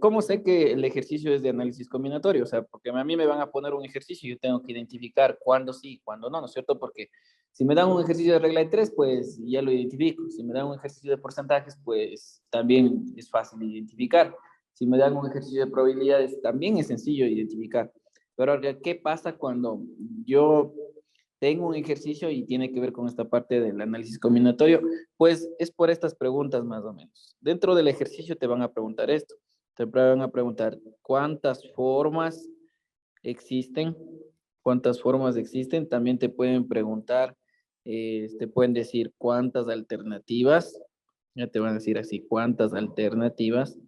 ¿Cómo sé que el ejercicio es de análisis combinatorio? O sea, porque a mí me van a poner un ejercicio y yo tengo que identificar cuándo sí, cuándo no, ¿no es cierto? Porque si me dan un ejercicio de regla de tres, pues ya lo identifico. Si me dan un ejercicio de porcentajes, pues también es fácil de identificar. Si me dan un ejercicio de probabilidades, también es sencillo de identificar. Pero ahora, ¿qué pasa cuando yo tengo un ejercicio y tiene que ver con esta parte del análisis combinatorio? Pues es por estas preguntas más o menos. Dentro del ejercicio te van a preguntar esto. Te van a preguntar cuántas formas existen, cuántas formas existen. También te pueden preguntar, te pueden decir cuántas alternativas. Ya te van a decir así, cuántas alternativas.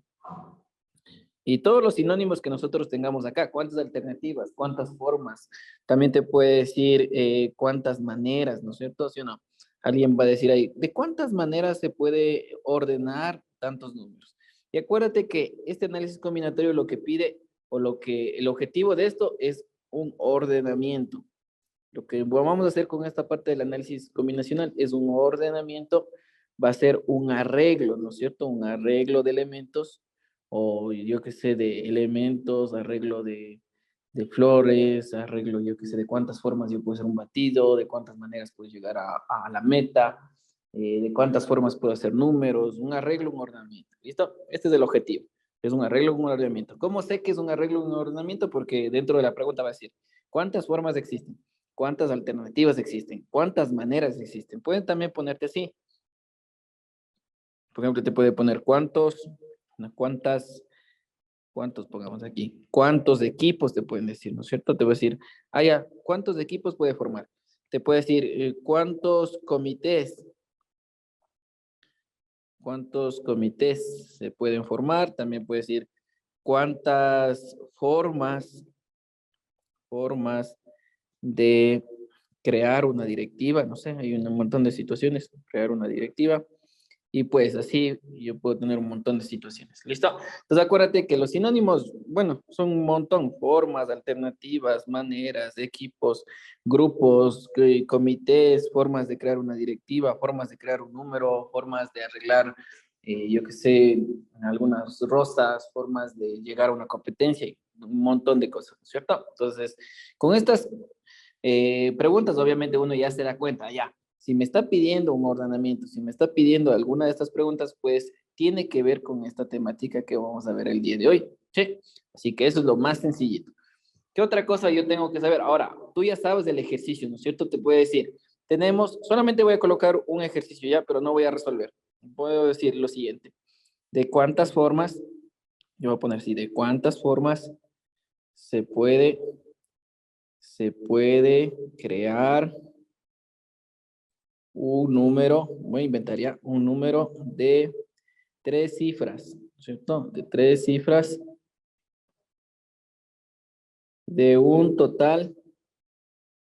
Y todos los sinónimos que nosotros tengamos acá, cuántas alternativas, cuántas formas. También te puede decir cuántas maneras, ¿no es cierto? ¿Sí o no? Alguien va a decir ahí, ¿de cuántas maneras se puede ordenar tantos números? Y acuérdate que este análisis combinatorio lo que pide, o lo que el objetivo de esto es un ordenamiento. Lo que vamos a hacer con esta parte del análisis combinacional es un ordenamiento, va a ser un arreglo, ¿no es cierto? Un arreglo de elementos, o yo qué sé, de elementos, arreglo de flores, arreglo, yo qué sé, de cuántas formas yo puedo hacer un batido, de cuántas maneras puedo llegar a la meta, de cuántas formas puedo hacer números, un arreglo, un ordenamiento. ¿Listo? Este es el objetivo. Es un arreglo, un ordenamiento. ¿Cómo sé que es un arreglo, un ordenamiento? Porque dentro de la pregunta va a decir, ¿cuántas formas existen? ¿Cuántas alternativas existen? ¿Cuántas maneras existen? Pueden también ponerte así. Por ejemplo, te puede poner cuántos pongamos aquí. ¿Cuántos equipos te pueden decir, ¿no es cierto? Te voy a decir, ya, ¿cuántos equipos puede formar? Te puede decir, cuántos comités se pueden formar. También puede decir, cuántas formas de crear una directiva, no sé, hay un montón de situaciones, crear una directiva, y pues así yo puedo tener un montón de situaciones. ¿Listo? Entonces acuérdate que los sinónimos, bueno, son un montón, formas, alternativas, maneras, equipos, grupos, comités, formas de crear una directiva, formas de crear un número, formas de arreglar, yo qué sé, algunas rosas, formas de llegar a una competencia y un montón de cosas, ¿cierto? Entonces, con estas preguntas, obviamente uno ya se da cuenta, ya, si me está pidiendo un ordenamiento, si me está pidiendo alguna de estas preguntas, pues tiene que ver con esta temática que vamos a ver el día de hoy. ¿Sí? Así que eso es lo más sencillito. ¿Qué otra cosa yo tengo que saber? Ahora, tú ya sabes del ejercicio, ¿no es cierto? Te puede decir, solamente voy a colocar un ejercicio ya, pero no voy a resolver. Puedo decir lo siguiente, ¿de cuántas formas? Yo voy a poner así, ¿de cuántas formas se puede, se puede crear un número? Voy a inventar ya un número de tres cifras, ¿cierto? De tres cifras de un total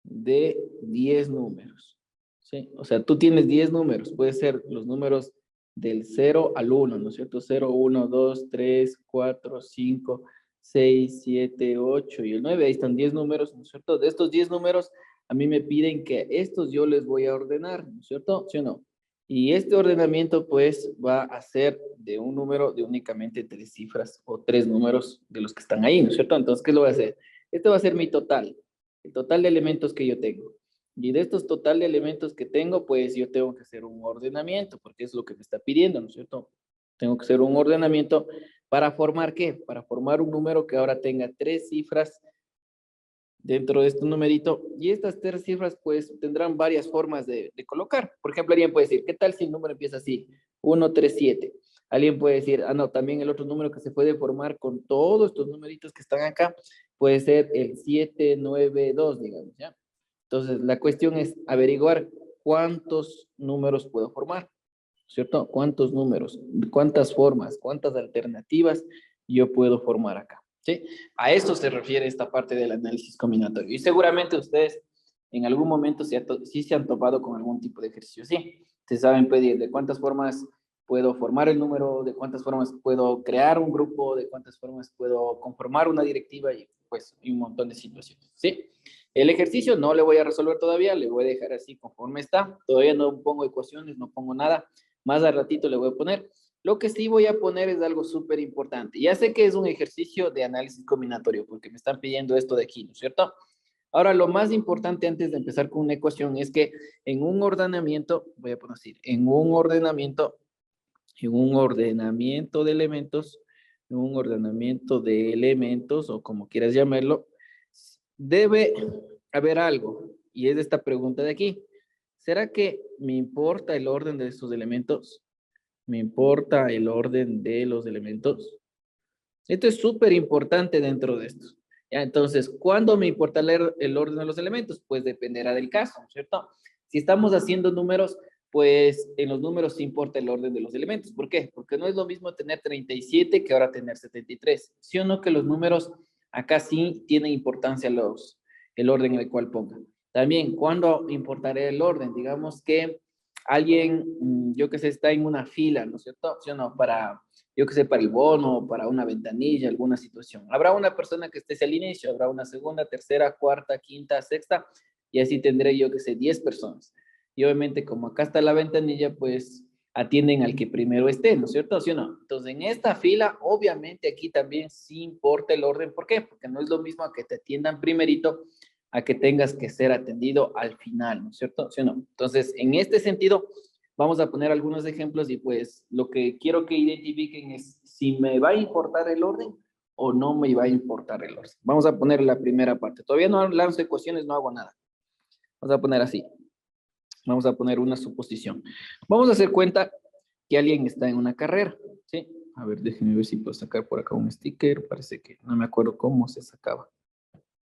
de 10 números. ¿Sí? O sea, tú tienes 10 números, puede ser los números del 0 al 1, ¿no es cierto? 0, 1, 2, 3, 4, 5, 6, 7, 8 y el 9. Ahí están 10 números, ¿no es cierto? De estos 10 números, a mí me piden que estos yo les voy a ordenar, ¿no es cierto? ¿Sí o no? Y este ordenamiento, pues, va a ser de un número de únicamente tres cifras o tres números de los que están ahí, ¿no es cierto? Entonces, ¿qué lo voy a hacer? Este va a ser mi total, el total de elementos que yo tengo. Y de estos total de elementos que tengo, pues yo tengo que hacer un ordenamiento, porque es lo que me está pidiendo, ¿no es cierto? Tengo que hacer un ordenamiento para formar ¿qué? Para formar un número que ahora tenga tres cifras dentro de este numerito. Y estas tres cifras, pues, tendrán varias formas de colocar. Por ejemplo, alguien puede decir, ¿qué tal si el número empieza así? 137. Alguien puede decir, no, también el otro número que se puede formar con todos estos numeritos que están acá puede ser el 792, digamos, ¿ya? Entonces, la cuestión es averiguar cuántos números puedo formar, ¿cierto? ¿Cuántos números, cuántas formas, cuántas alternativas yo puedo formar acá? ¿Sí? A eso se refiere esta parte del análisis combinatorio. Y seguramente ustedes en algún momento sí se han topado con algún tipo de ejercicio, ¿sí? Se saben pedir de cuántas formas puedo formar el número, de cuántas formas puedo crear un grupo, de cuántas formas puedo conformar una directiva y pues un montón de situaciones, ¿sí? El ejercicio no le voy a resolver todavía, le voy a dejar así conforme está. Todavía no pongo ecuaciones, no pongo nada. Más al ratito le voy a poner. Lo que sí voy a poner es algo súper importante. Ya sé que es un ejercicio de análisis combinatorio, porque me están pidiendo esto de aquí, ¿no es cierto? Ahora, lo más importante antes de empezar con una ecuación es que en un ordenamiento, voy a poner así, en un ordenamiento de elementos, o como quieras llamarlo, debe haber algo, y es esta pregunta de aquí. ¿Será que me importa el orden de estos elementos? ¿Me importa el orden de los elementos? Esto es súper importante dentro de esto. ¿Ya? Entonces, ¿cuándo me importa el orden de los elementos? Pues dependerá del caso, ¿cierto? Si estamos haciendo números, pues en los números sí importa el orden de los elementos. ¿Por qué? Porque no es lo mismo tener 37 que ahora tener 73. ¿Sí o no que los números acá sí tienen importancia el orden en el cual pongan? También, ¿cuándo importará el orden? Digamos que alguien, yo que sé, está en una fila, ¿no es cierto? ¿Sí o no? Para yo que sé, para el bono, para una ventanilla, alguna situación. Habrá una persona que esté al inicio, habrá una segunda, tercera, cuarta, quinta, sexta, y así tendré yo que sé, 10 personas. Y obviamente como acá está la ventanilla, pues atienden al que primero esté, ¿no es cierto? ¿Sí o no? Entonces en esta fila, obviamente aquí también sí importa el orden. ¿Por qué? Porque no es lo mismo a que te atiendan primerito a que tengas que ser atendido al final, ¿no es cierto? ¿Sí o no? Entonces, en este sentido, vamos a poner algunos ejemplos y pues lo que quiero que identifiquen es si me va a importar el orden o no me va a importar el orden. Vamos a poner la primera parte. Todavía no lanzo ecuaciones, no hago nada. Vamos a poner así. Vamos a poner una suposición. Vamos a hacer cuenta que alguien está en una carrera, ¿sí? A ver, déjenme ver si puedo sacar por acá un sticker. Parece que no me acuerdo cómo se sacaba.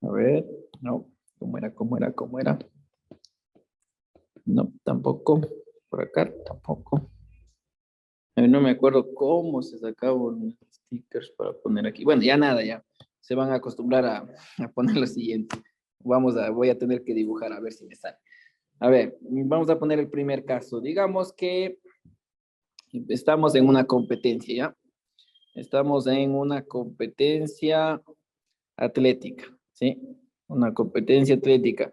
A ver, no. ¿Cómo era? No, tampoco. Por acá, tampoco. A mí no me acuerdo cómo se sacaban los stickers para poner aquí. Bueno, ya nada, ya. Se van a acostumbrar a poner lo siguiente. Voy a tener que dibujar a ver si me sale. A ver, vamos a poner el primer caso. Digamos que estamos en una competencia, ¿ya? Estamos en una competencia atlética, ¿sí? Una competencia atlética.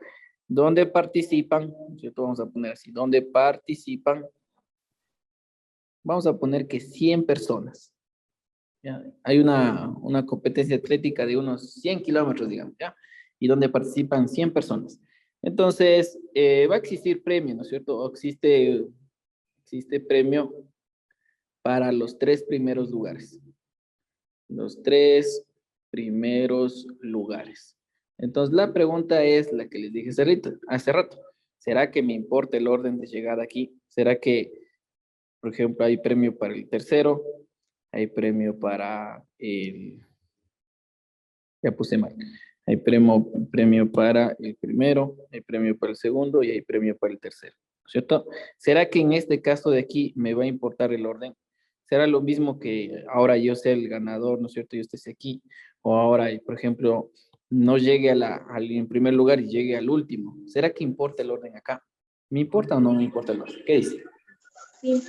Donde participan, ¿cierto? Vamos a poner así, donde participan, vamos a poner que 100 personas. ¿Ya? Hay una competencia atlética de unos 100 kilómetros, digamos, ¿ya? Y donde participan 100 personas. Entonces, va a existir premio, ¿no es cierto? Existe premio para los 3 primeros lugares. Los 3 primeros lugares. Entonces, la pregunta es la que les dije hace rato. ¿Será que me importa el orden de llegada aquí? ¿Será que, por ejemplo, hay premio para el tercero? Hay premio para el... Ya puse mal. Hay premio para el primero, hay premio para el segundo y hay premio para el tercero, ¿cierto? ¿Será que en este caso de aquí me va a importar el orden? ¿Será lo mismo que ahora yo sea el ganador, ¿no es cierto? Yo esté aquí, o ahora, por ejemplo, no llegue en primer lugar y llegue al último. ¿Será que importa el orden acá? ¿Me importa o no me importa el orden? ¿Qué dice? Sí,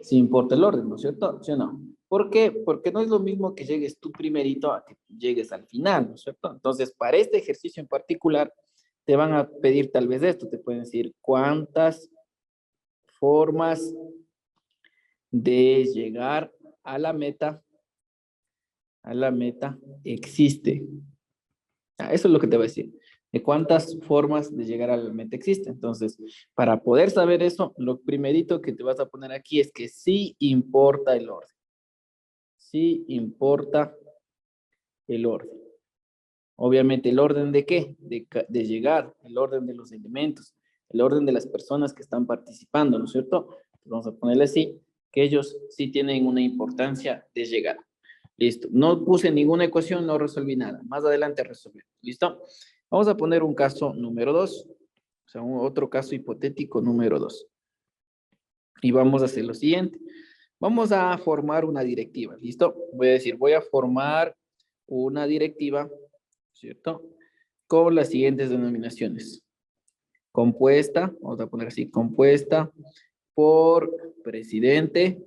Sí importa el orden, ¿no es cierto? ¿Sí o no? ¿Por qué? Porque no es lo mismo que llegues tú primerito a que llegues al final, ¿no es cierto? Entonces, para este ejercicio en particular, te van a pedir tal vez esto, te pueden decir cuántas formas de llegar a la meta existe. Eso es lo que te va a decir. De cuántas formas de llegar a la meta existe. Entonces, para poder saber eso, lo primerito que te vas a poner aquí es que sí importa el orden. Sí importa el orden. Obviamente, ¿el orden de qué? De llegar, el orden de los elementos, el orden de las personas que están participando, ¿no es cierto? Vamos a ponerle así, que ellos sí tienen una importancia de llegar. Listo. No puse ninguna ecuación, no resolví nada. Más adelante resolví. ¿Listo? Vamos a poner un caso número 2. O sea, otro caso hipotético número 2. Y vamos a hacer lo siguiente. Vamos a formar una directiva. ¿Listo? Voy a decir, voy a formar una directiva, ¿cierto? Con las siguientes denominaciones. Compuesta, vamos a poner así, compuesta por presidente,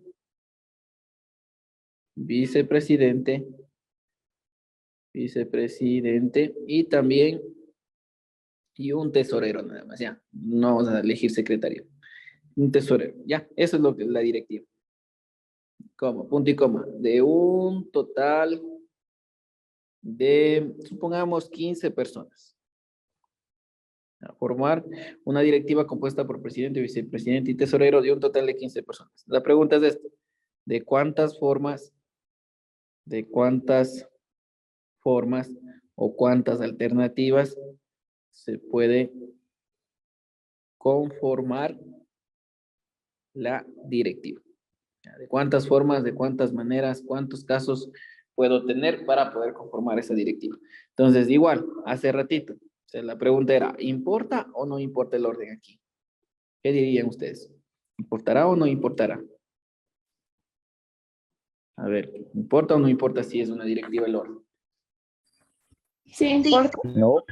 vicepresidente, y también y un tesorero nada más, ya. No vamos a elegir secretario. Un tesorero, ya. Eso es lo que es la directiva. coma, punto y coma, de un total de, supongamos, 15 personas. A formar una directiva compuesta por presidente, vicepresidente y tesorero de un total de 15 personas. La pregunta es esta: ¿de cuántas formas o cuántas alternativas se puede conformar la directiva? ¿De cuántas formas, de cuántas maneras, cuántos casos puedo tener para poder conformar esa directiva? Entonces, igual, hace ratito, o sea, la pregunta era, ¿importa o no importa el orden aquí? ¿Qué dirían ustedes? ¿Importará o no importará? A ver, ¿importa o no importa si es una directiva el orden? Sí, importa. No,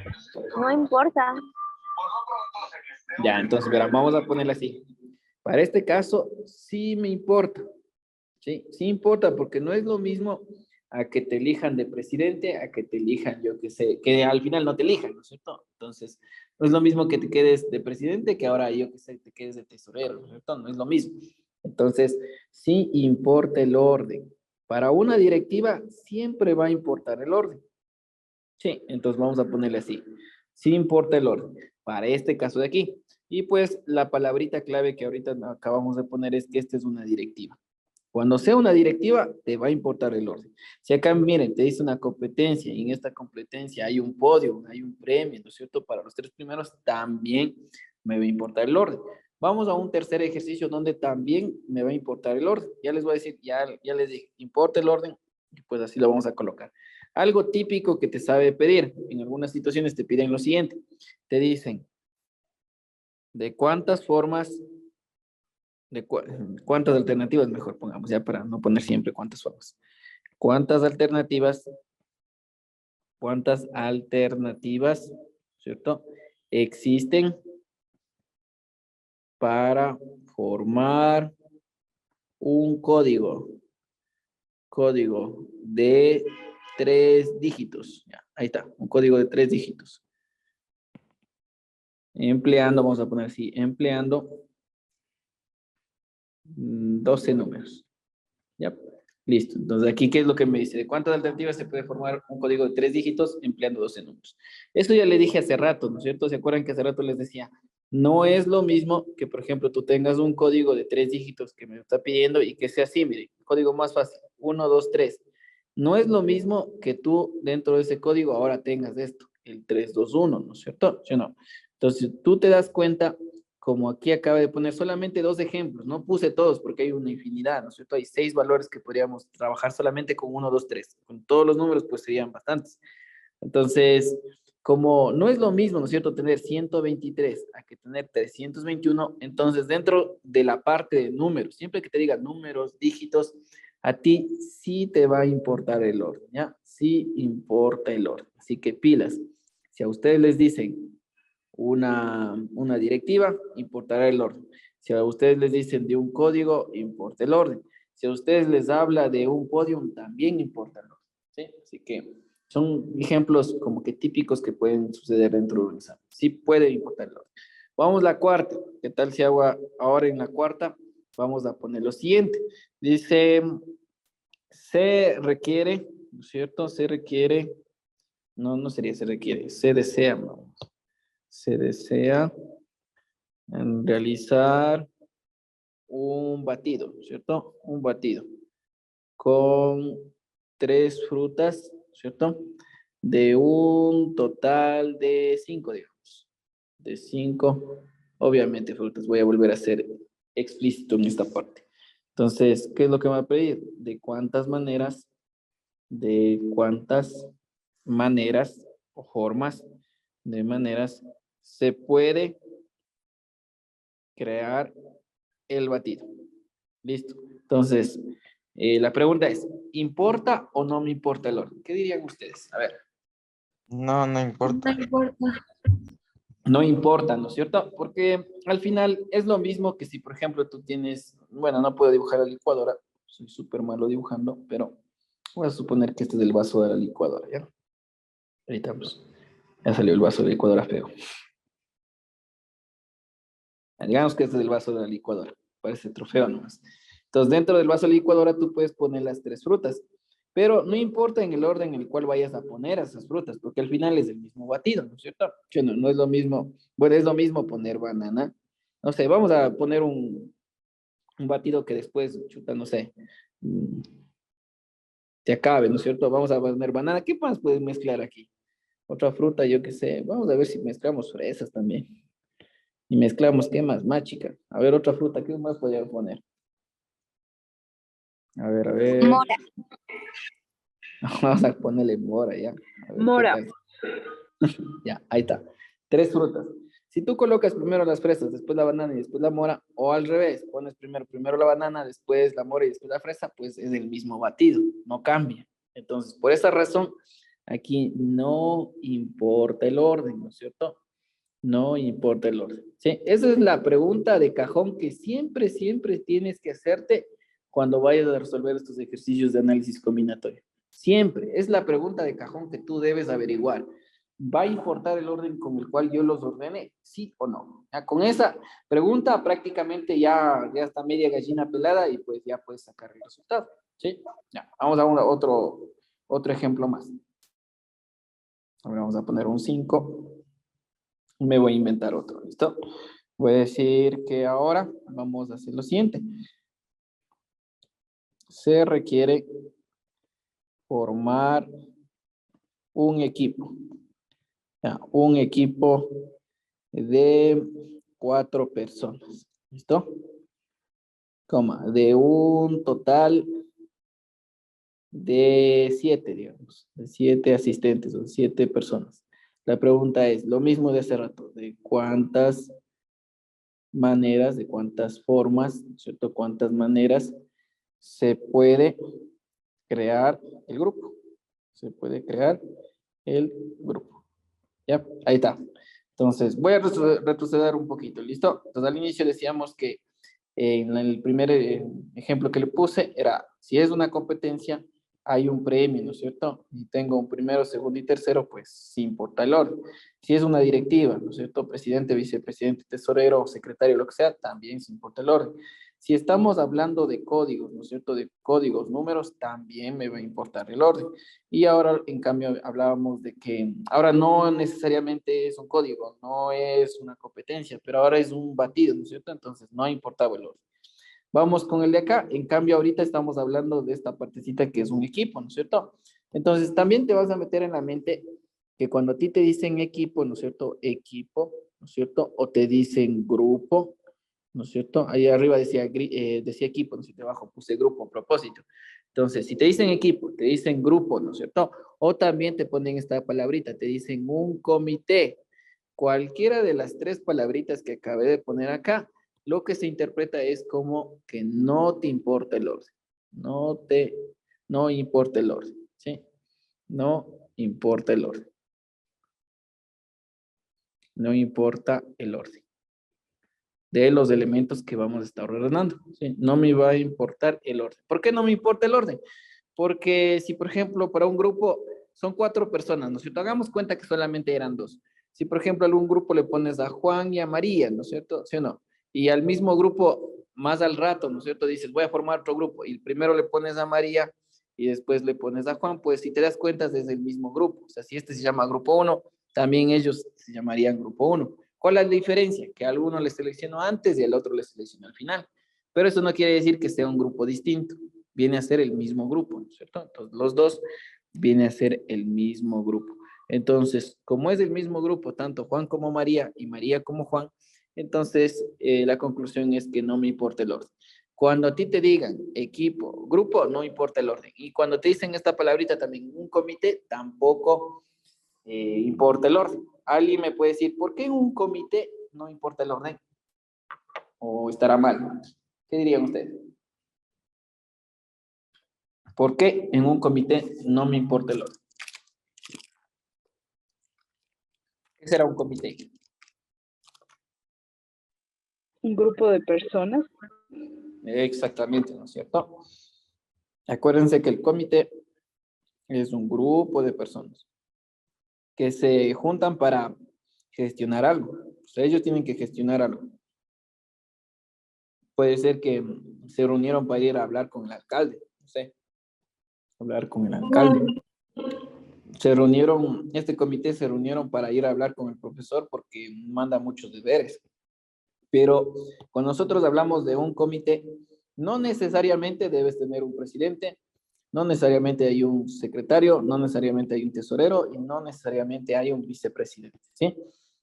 No importa. Ya, entonces, verán, vamos a ponerle así. Para este caso, sí me importa. Sí, sí importa, porque no es lo mismo a que te elijan de presidente, a que te elijan, yo qué sé, que al final no te elijan, ¿no es cierto? Entonces, no es lo mismo que te quedes de presidente que ahora, yo qué sé, te quedes de tesorero, ¿no es cierto? No es lo mismo. Entonces, sí importa el orden. Para una directiva siempre va a importar el orden. Sí, entonces vamos a ponerle así. Sí importa el orden. Para este caso de aquí. Y pues la palabrita clave que ahorita acabamos de poner es que esta es una directiva. Cuando sea una directiva, te va a importar el orden. Si acá, miren, te dice una competencia y en esta competencia hay un podio, hay un premio, ¿no es cierto? Para los tres primeros también me va a importar el orden. Vamos a un tercer ejercicio donde también me va a importar el orden. Ya les voy a decir, ya les dije, importa el orden, y pues así lo vamos a colocar. Algo típico que te sabe pedir. En algunas situaciones te piden lo siguiente. Te dicen, ¿de cuántas formas cuántas alternativas, mejor pongamos ya para no poner siempre cuántas formas? ¿Cuántas alternativas, cierto? Existen para formar un código de 3 dígitos. Ya, ahí está, un código de 3 dígitos. Empleando, vamos a poner así, empleando 12 números. ¿Ya? Listo. Entonces, aquí, ¿qué es lo que me dice? ¿De cuántas alternativas se puede formar un código de 3 dígitos empleando 12 números? Eso ya le dije hace rato, ¿no es cierto? ¿Se acuerdan que hace rato les decía? No es lo mismo que, por ejemplo, tú tengas un código de 3 dígitos que me está pidiendo y que sea así, mire, código más fácil, 1, 2, 3. No es lo mismo que tú dentro de ese código ahora tengas esto, el 3, 2, 1, ¿no es cierto? ¿Sí o no? Entonces, tú te das cuenta, como aquí acaba de poner solamente 2 ejemplos, no puse todos porque hay una infinidad, ¿no es cierto? Hay 6 valores que podríamos trabajar solamente con 1, 2, 3. Con todos los números, pues serían bastantes. Entonces, como no es lo mismo, ¿no es cierto?, tener 123 a que tener 321, entonces dentro de la parte de números, siempre que te diga números, dígitos, a ti sí te va a importar el orden, ¿ya? Sí importa el orden. Así que pilas. Si a ustedes les dicen una directiva, importará el orden. Si a ustedes les dicen de un código, importa el orden. Si a ustedes les habla de un podium, también importa el orden. ¿Sí? Así que son ejemplos como que típicos que pueden suceder dentro de un examen. Sí puede importar el orden. Vamos a la cuarta. ¿Qué tal si hago ahora en la cuarta? Vamos a poner lo siguiente. Dice, se requiere, ¿no es cierto? Se requiere, no sería se requiere, se desea, ¿no? Se desea realizar un batido, ¿cierto? Un batido con 3 frutas, ¿cierto? De un total de 5, digamos. De 5, obviamente frutas. Voy a volver a ser explícito en esta parte. Entonces, ¿qué es lo que me va a pedir? De cuántas maneras o formas de maneras se puede crear el batido. Listo. Entonces, la pregunta es, ¿importa o no me importa el orden? ¿Qué dirían ustedes? A ver. no, no No importa. importa. No importa, ¿no es cierto? Porque al final es lo mismo que si, por ejemplo, tú tienes, bueno, no puedo dibujar la licuadora, soy súper malo dibujando, pero voy a suponer que este es el vaso de la licuadora, ¿ya? Ahorita, pues, ya salió el vaso de la licuadora feo. Digamos que este es el vaso de la licuadora, parece trofeo nomás. Entonces, dentro del vaso licuadora tú puedes poner las 3 frutas, pero no importa en el orden en el cual vayas a poner esas frutas, porque al final es el mismo batido, ¿no es cierto? Que no es lo mismo, bueno, es lo mismo poner banana. No sé, vamos a poner un batido que después, chuta, no sé, mm, se acabe, ¿no es cierto? Vamos a poner banana. ¿Qué más puedes mezclar aquí? Otra fruta, yo qué sé. Vamos a ver si mezclamos fresas también. Y mezclamos, ¿qué más? Más chica. A ver, otra fruta, ¿qué más podría poner? A ver, a ver. Mora. Vamos a ponerle mora ya. A ver qué Mora. tal. Ya, ahí está. 3 frutas. Si tú colocas primero las fresas, después la banana y después la mora, o al revés, pones primero la banana, después la mora y después la fresa, pues es el mismo batido, no cambia. Entonces, por esa razón, aquí no importa el orden, ¿no es cierto? No importa el orden. ¿Sí? Esa es la pregunta de cajón que siempre, siempre tienes que hacerte cuando vayas a resolver estos ejercicios de análisis combinatorio. Siempre. Es la pregunta de cajón que tú debes averiguar. ¿Va a importar el orden con el cual yo los ordene? ¿Sí o no? Ya, con esa pregunta prácticamente ya está media gallina pelada y pues ya puedes sacar el resultado. ¿Sí? Ya, vamos a otro ejemplo más. Ahora vamos a poner un 5. Me voy a inventar otro, ¿listo? Voy a decir que ahora vamos a hacer lo siguiente. Se requiere formar un equipo. Ya, un equipo de 4 personas. ¿Listo? Coma, de un total de 7, digamos. De 7 asistentes o 7 personas. La pregunta es, lo mismo de hace rato, de cuántas maneras, de cuántas formas, ¿cierto? Cuántas maneras se puede crear el grupo. Se puede crear el grupo. ¿Ya? Ahí está. Entonces, voy a retroceder un poquito, ¿listo? Entonces, al inicio decíamos que en el primer ejemplo que le puse era, si es una competencia, hay un premio, ¿no es cierto? Y tengo un primero, segundo y tercero, pues sí importa el orden. Si es una directiva, ¿no es cierto? Presidente, vicepresidente, tesorero, secretario, lo que sea, también sí importa el orden. Si estamos hablando de códigos, ¿no es cierto? De códigos, números, también me va a importar el orden. Y ahora, en cambio, hablábamos de que ahora no necesariamente es un código, no es una competencia, pero ahora es un batido, ¿no es cierto? Entonces, no importaba el orden. Vamos con el de acá. En cambio, ahorita estamos hablando de esta partecita que es un equipo, ¿no es cierto? Entonces, también te vas a meter en la mente que cuando a ti te dicen equipo, ¿no es cierto? Equipo, ¿no es cierto? O te dicen grupo, ¿no es cierto? Ahí arriba decía equipo, no sé, debajo puse grupo a propósito. Entonces, si te dicen equipo, te dicen grupo, ¿no es cierto? O también te ponen esta palabrita, te dicen un comité. Cualquiera de las 3 palabritas que acabé de poner acá, lo que se interpreta es como que no te importa el orden. No importa el orden, ¿sí? No importa el orden. No importa el orden de los elementos que vamos a estar ordenando. ¿Sí? No me va a importar el orden. ¿Por qué no me importa el orden? Porque si, por ejemplo, para un grupo son 4 personas, ¿no es cierto? Hagamos cuenta que solamente eran 2. Si, por ejemplo, a algún grupo le pones a Juan y a María, ¿no es cierto? ¿Sí o no? Y al mismo grupo, más al rato, ¿no es cierto? Dices, voy a formar otro grupo. Y primero le pones a María y después le pones a Juan, pues si te das cuenta es el mismo grupo. O sea, si este se llama grupo 1, también ellos se llamarían grupo 1. ¿Cuál es la diferencia? Que a alguno le selecciono antes y al otro le selecciono al final. Pero eso no quiere decir que sea un grupo distinto. Viene a ser el mismo grupo, ¿no es cierto? Entonces, los dos viene a ser el mismo grupo. Entonces, como es el mismo grupo, tanto Juan como María y María como Juan, entonces la conclusión es que no me importa el orden. Cuando a ti te digan equipo, grupo, no importa el orden. Y cuando te dicen esta palabrita también, un comité, tampoco importa el orden. Alguien me puede decir, ¿por qué en un comité no importa el orden? ¿O estará mal? ¿Qué dirían ustedes? ¿Por qué en un comité no me importa el orden? ¿Qué será un comité? Un grupo de personas. Exactamente, ¿no es cierto? Acuérdense que el comité es un grupo de personas que se juntan para gestionar algo. O sea, ellos tienen que gestionar algo. Puede ser que se reunieron para ir a hablar con el alcalde, no sé, hablar con el alcalde. Este comité se reunieron para ir a hablar con el profesor porque manda muchos deberes. Pero cuando nosotros hablamos de un comité, no necesariamente debes tener un presidente, no necesariamente hay un secretario, no necesariamente hay un tesorero y no necesariamente hay un vicepresidente, ¿sí?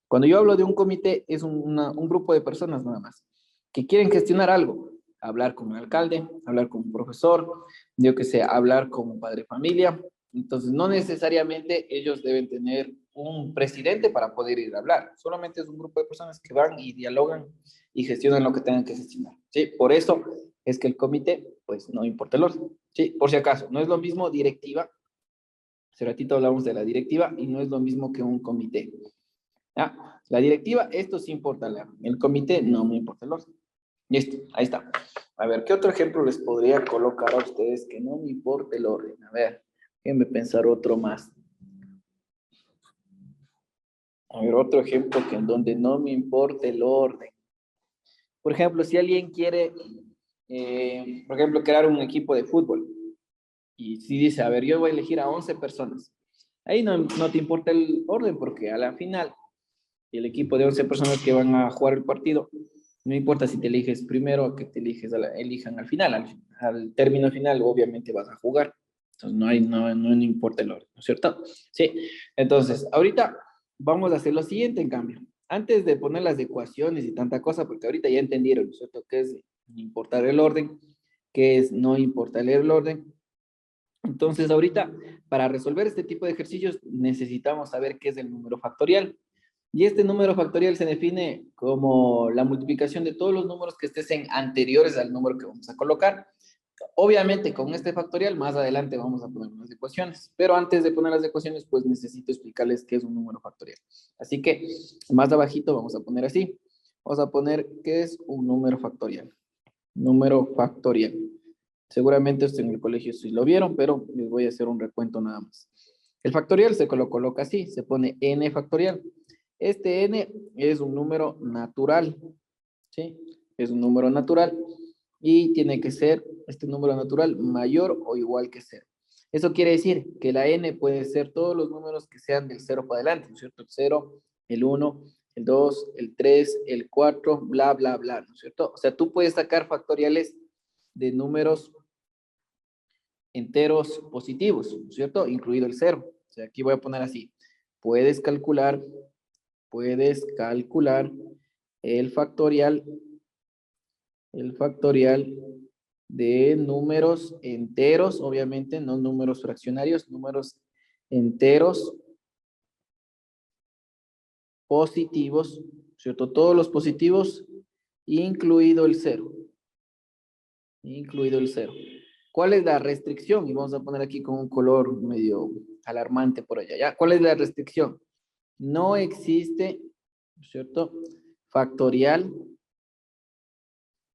Cuando yo hablo de un comité, es un grupo de personas nada más que quieren gestionar algo, hablar con el alcalde, hablar con un profesor, yo que sé, hablar con un padre de familia. Entonces, no necesariamente ellos deben tener un presidente para poder ir a hablar. Solamente es un grupo de personas que van y dialogan y gestionan lo que tengan que gestionar, ¿sí? Por eso es que el comité, pues, no importa el orden, ¿sí? Por si acaso, no es lo mismo directiva. Hace ratito hablamos de la directiva y no es lo mismo que un comité. ¿Ya? La directiva, esto sí importa. El comité no me importa el orden. Listo, ahí está. A ver, ¿qué otro ejemplo les podría colocar a ustedes que no me importe el orden? A ver, déjenme pensar otro más. A ver, otro ejemplo que en donde no me importe el orden. Por ejemplo, si alguien quiere, por ejemplo, crear un equipo de fútbol y si dice, a ver, yo voy a elegir a 11 personas. Ahí no te importa el orden porque a la final el equipo de 11 personas que van a jugar el partido, no importa si te eliges primero o que te elijan al final, al término final obviamente vas a jugar. Entonces no importa el orden, ¿no es cierto? Sí, entonces ahorita vamos a hacer lo siguiente en cambio. Antes de poner las ecuaciones y tanta cosa, porque ahorita ya entendieron, ¿no es cierto? ¿Qué es importar el orden? ¿Qué es no importar el orden? Entonces ahorita, para resolver este tipo de ejercicios, necesitamos saber qué es el número factorial. Y este número factorial se define como la multiplicación de todos los números que estén anteriores al número que vamos a colocar. Obviamente, con este factorial, más adelante vamos a poner unas ecuaciones. Pero antes de poner las ecuaciones, pues necesito explicarles qué es un número factorial. Así que, más abajito vamos a poner así. Vamos a poner qué es un número factorial. Número factorial. Seguramente ustedes en el colegio sí lo vieron, pero les voy a hacer un recuento nada más. El factorial se coloca así, se pone n factorial. Este n es un número natural, ¿sí? Es un número natural y tiene que ser este número natural mayor o igual que 0. Eso quiere decir que la n puede ser todos los números que sean del 0 para adelante, ¿no es cierto? El 0, el 1, el 2, el 3, el 4, bla, bla, bla, ¿no es cierto? O sea, tú puedes sacar factoriales de números enteros positivos, ¿no es cierto? Incluido el 0. O sea, aquí voy a poner así. Puedes calcular el factorial de números enteros, obviamente, no números fraccionarios, números enteros positivos, ¿cierto? Todos los positivos, incluido el 0. Incluido el 0. ¿Cuál es la restricción? Y vamos a poner aquí con un color medio alarmante por allá. ¿Ya? ¿Cuál es la restricción? No existe, ¿cierto? Factorial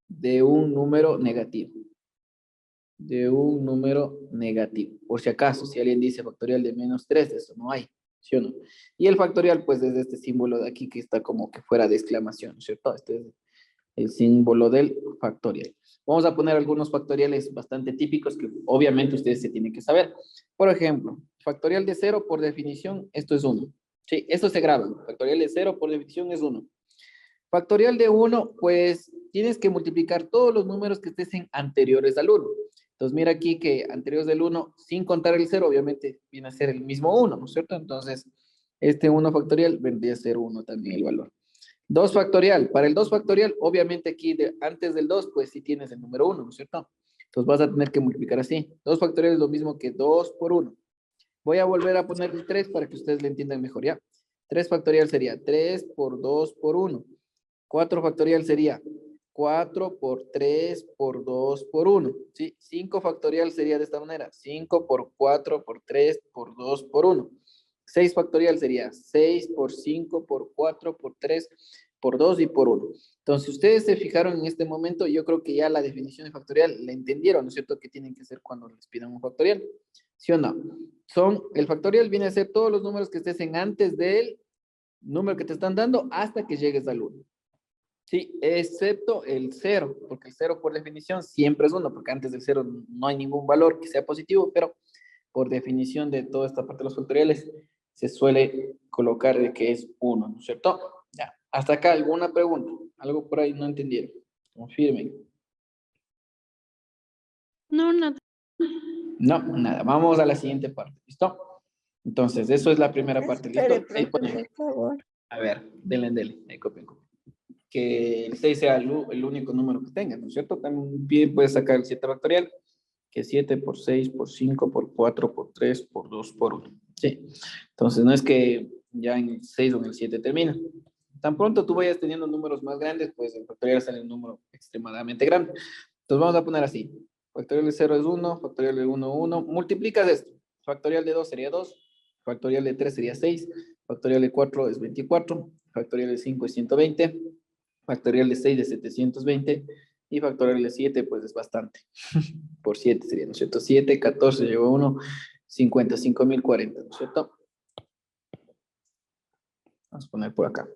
de un número negativo. De un número negativo. Por si acaso, si alguien dice factorial de -3, eso no hay, ¿sí o no? Y el factorial, pues, es este símbolo de aquí que está como que fuera de exclamación, ¿cierto? Este es el símbolo del factorial. Vamos a poner algunos factoriales bastante típicos que obviamente ustedes se tienen que saber. Por ejemplo, factorial de 0 por definición, esto es 1. Sí, esto se graba. Factorial de 0 por definición es 1. Factorial de 1, pues tienes que multiplicar todos los números que estén anteriores al 1. Entonces mira aquí que anteriores del 1, sin contar el 0, obviamente viene a ser el mismo 1, ¿no es cierto? Entonces, este 1 factorial vendría a ser 1 también el valor. 2 factorial. Para el 2 factorial, obviamente aquí antes del 2, pues sí tienes el número 1, ¿no es cierto? Entonces vas a tener que multiplicar así. 2 factorial es lo mismo que 2 por 1. Voy a volver a poner el 3 para que ustedes le entiendan mejor, ¿ya? 3 factorial sería 3 por 2 por 1. 4 factorial sería 4 por 3 por 2 por 1. ¿Sí? 5 factorial sería de esta manera. 5 por 4 por 3 por 2 por 1. 6 factorial sería 6 por 5 por 4 por 3 por 2 y por 1. Entonces, ustedes se fijaron en este momento, yo creo que ya la definición de factorial la entendieron, ¿no es cierto? ¿Qué tienen que hacer cuando les pidan un factorial? ¿Sí o no? El factorial viene a ser todos los números que estén antes del número que te están dando hasta que llegues al 1. Sí, excepto el cero, porque el cero por definición siempre es uno, porque antes del cero no hay ningún valor que sea positivo, pero por definición de toda esta parte de los factoriales se suele colocar de que es uno, ¿no es cierto? Ya, hasta acá, ¿alguna pregunta? Algo por ahí no entendieron. Confirmen. No, nada. No, nada. Vamos a la siguiente parte. ¿Listo? Entonces, eso es la primera parte. Espere, ¿Listo? Ahí profe, ponen. por favor. A ver, denle. Ahí copien. Que el 6 sea el único número que tengan, ¿no es cierto? También puedes sacar el 7 factorial, que es 7 por 6, por 5, por 4, por 3, por 2, por 1. Sí. Entonces, no es que ya en el 6 o en el 7 termina. Tan pronto tú vayas teniendo números más grandes, pues el factorial sale un número extremadamente grande. Entonces, vamos a poner así. Factorial de 0 es 1, factorial de 1, 1. Multiplicas esto. Factorial de 2 sería 2, factorial de 3 sería 6, factorial de 4 es 24, factorial de 5 es 120, factorial de 6 es 720 y factorial de 7 pues es bastante. Por 7 sería, ¿no es cierto? 7, 14 lleva 1, 55.040, ¿no es cierto? Vamos a poner por acá.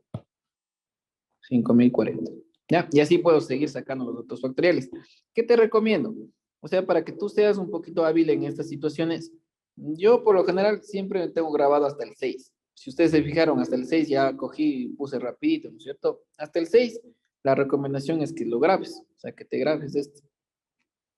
5.040. ¿Ya? Y así puedo seguir sacando los otros factoriales. ¿Qué te recomiendo? O sea, para que tú seas un poquito hábil en estas situaciones, yo por lo general siempre tengo grabado hasta el 6. Si ustedes se fijaron, hasta el 6 ya cogí y puse rapidito, ¿no es cierto? Hasta el 6, la recomendación es que lo grabes, o sea, que te grabes esto,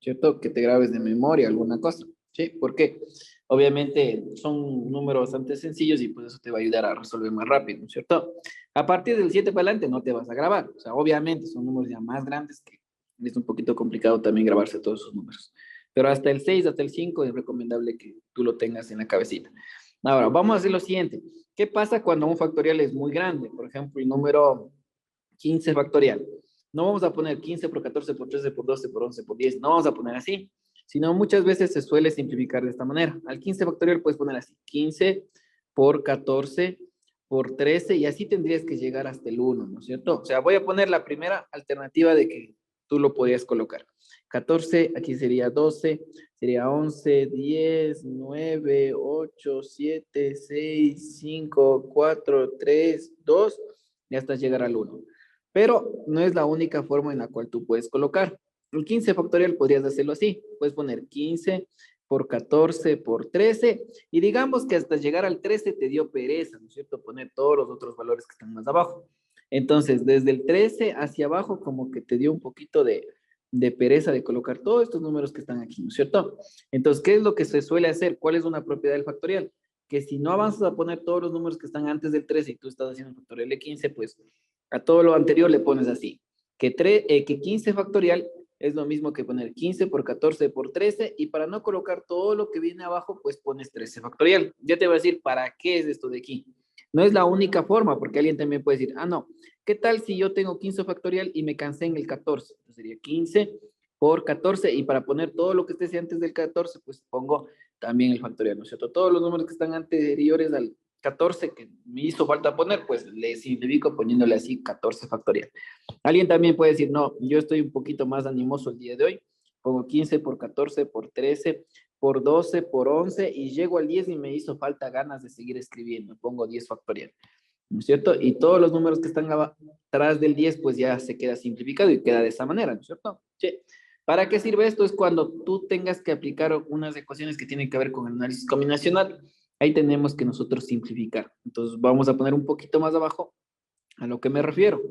¿cierto? Que te grabes de memoria alguna cosa, ¿sí? Porque obviamente son números bastante sencillos y pues eso te va a ayudar a resolver más rápido, ¿no es cierto? A partir del 7 para adelante no te vas a grabar, o sea, obviamente son números ya más grandes que es un poquito complicado también grabarse todos esos números. Pero hasta el 6, hasta el 5 es recomendable que tú lo tengas en la cabecita. Ahora, vamos a hacer lo siguiente. ¿Qué pasa cuando un factorial es muy grande? Por ejemplo, el número 15 factorial. No vamos a poner 15 por 14 por 13 por 12 por 11 por 10. No vamos a poner así. Sino muchas veces se suele simplificar de esta manera. Al 15 factorial puedes poner así. 15 por 14 por 13 y así tendrías que llegar hasta el 1, ¿no es cierto? O sea, voy a poner la primera alternativa de que tú lo podías colocar. 14, aquí sería 12, sería 11, 10, 9, 8, 7, 6, 5, 4, 3, 2 y hasta llegar al 1. Pero no es la única forma en la cual tú puedes colocar. El 15 factorial podrías hacerlo así. Puedes poner 15 por 14 por 13 y digamos que hasta llegar al 13 te dio pereza, ¿no es cierto? Poner todos los otros valores que están más abajo. Entonces, desde el 13 hacia abajo como que te dio un poquito de pereza de colocar todos estos números que están aquí, ¿no es cierto? Entonces, ¿qué es lo que se suele hacer? ¿Cuál es una propiedad del factorial? Que si no avanzas a poner todos los números que están antes del 13 y tú estás haciendo un factorial de 15, pues a todo lo anterior le pones así. Que 15 factorial es lo mismo que poner 15 por 14 por 13 y para no colocar todo lo que viene abajo, pues pones 13 factorial. Ya te voy a decir, ¿para qué es esto de aquí? No es la única forma, porque alguien también puede decir, ah, no, ¿qué tal si yo tengo 15 factorial y me cansé en el 14? Entonces sería 15 por 14 y para poner todo lo que esté antes del 14, pues pongo también el factorial, ¿no es cierto? Todos los números que están anteriores al 14 que me hizo falta poner, pues le simplifico poniéndole así 14 factorial. Alguien también puede decir, no, yo estoy un poquito más animoso el día de hoy, pongo 15 por 14 por 13 por 12 por 11 y llego al 10 y me hizo falta ganas de seguir escribiendo, pongo 10 factorial, ¿no es cierto? Y todos los números que están atrás del 10 pues ya se queda simplificado y queda de esa manera, ¿no es cierto? Sí. ¿Para qué sirve esto? Es cuando tú tengas que aplicar unas ecuaciones que tienen que ver con el análisis combinacional. Ahí tenemos que nosotros simplificar. Entonces vamos a poner un poquito más abajo a lo que me refiero.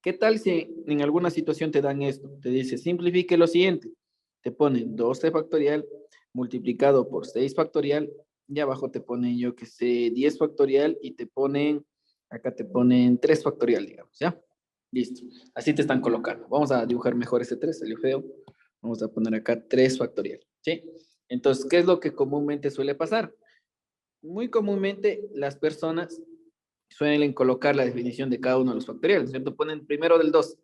¿Qué tal si en alguna situación te dan esto? Te dice, simplifique lo siguiente. Te ponen 12 factorial multiplicado por 6 factorial y abajo te ponen, yo que sé, 10 factorial y te ponen, acá te ponen 3 factorial, digamos, ¿ya? Listo. Así te están colocando. Vamos a dibujar mejor este 3, salió feo. Vamos a poner acá 3 factorial, ¿sí? Entonces, ¿qué es lo que comúnmente suele pasar? Muy comúnmente las personas suelen colocar la definición de cada uno de los factoriales, ¿cierto? Ponen primero del 2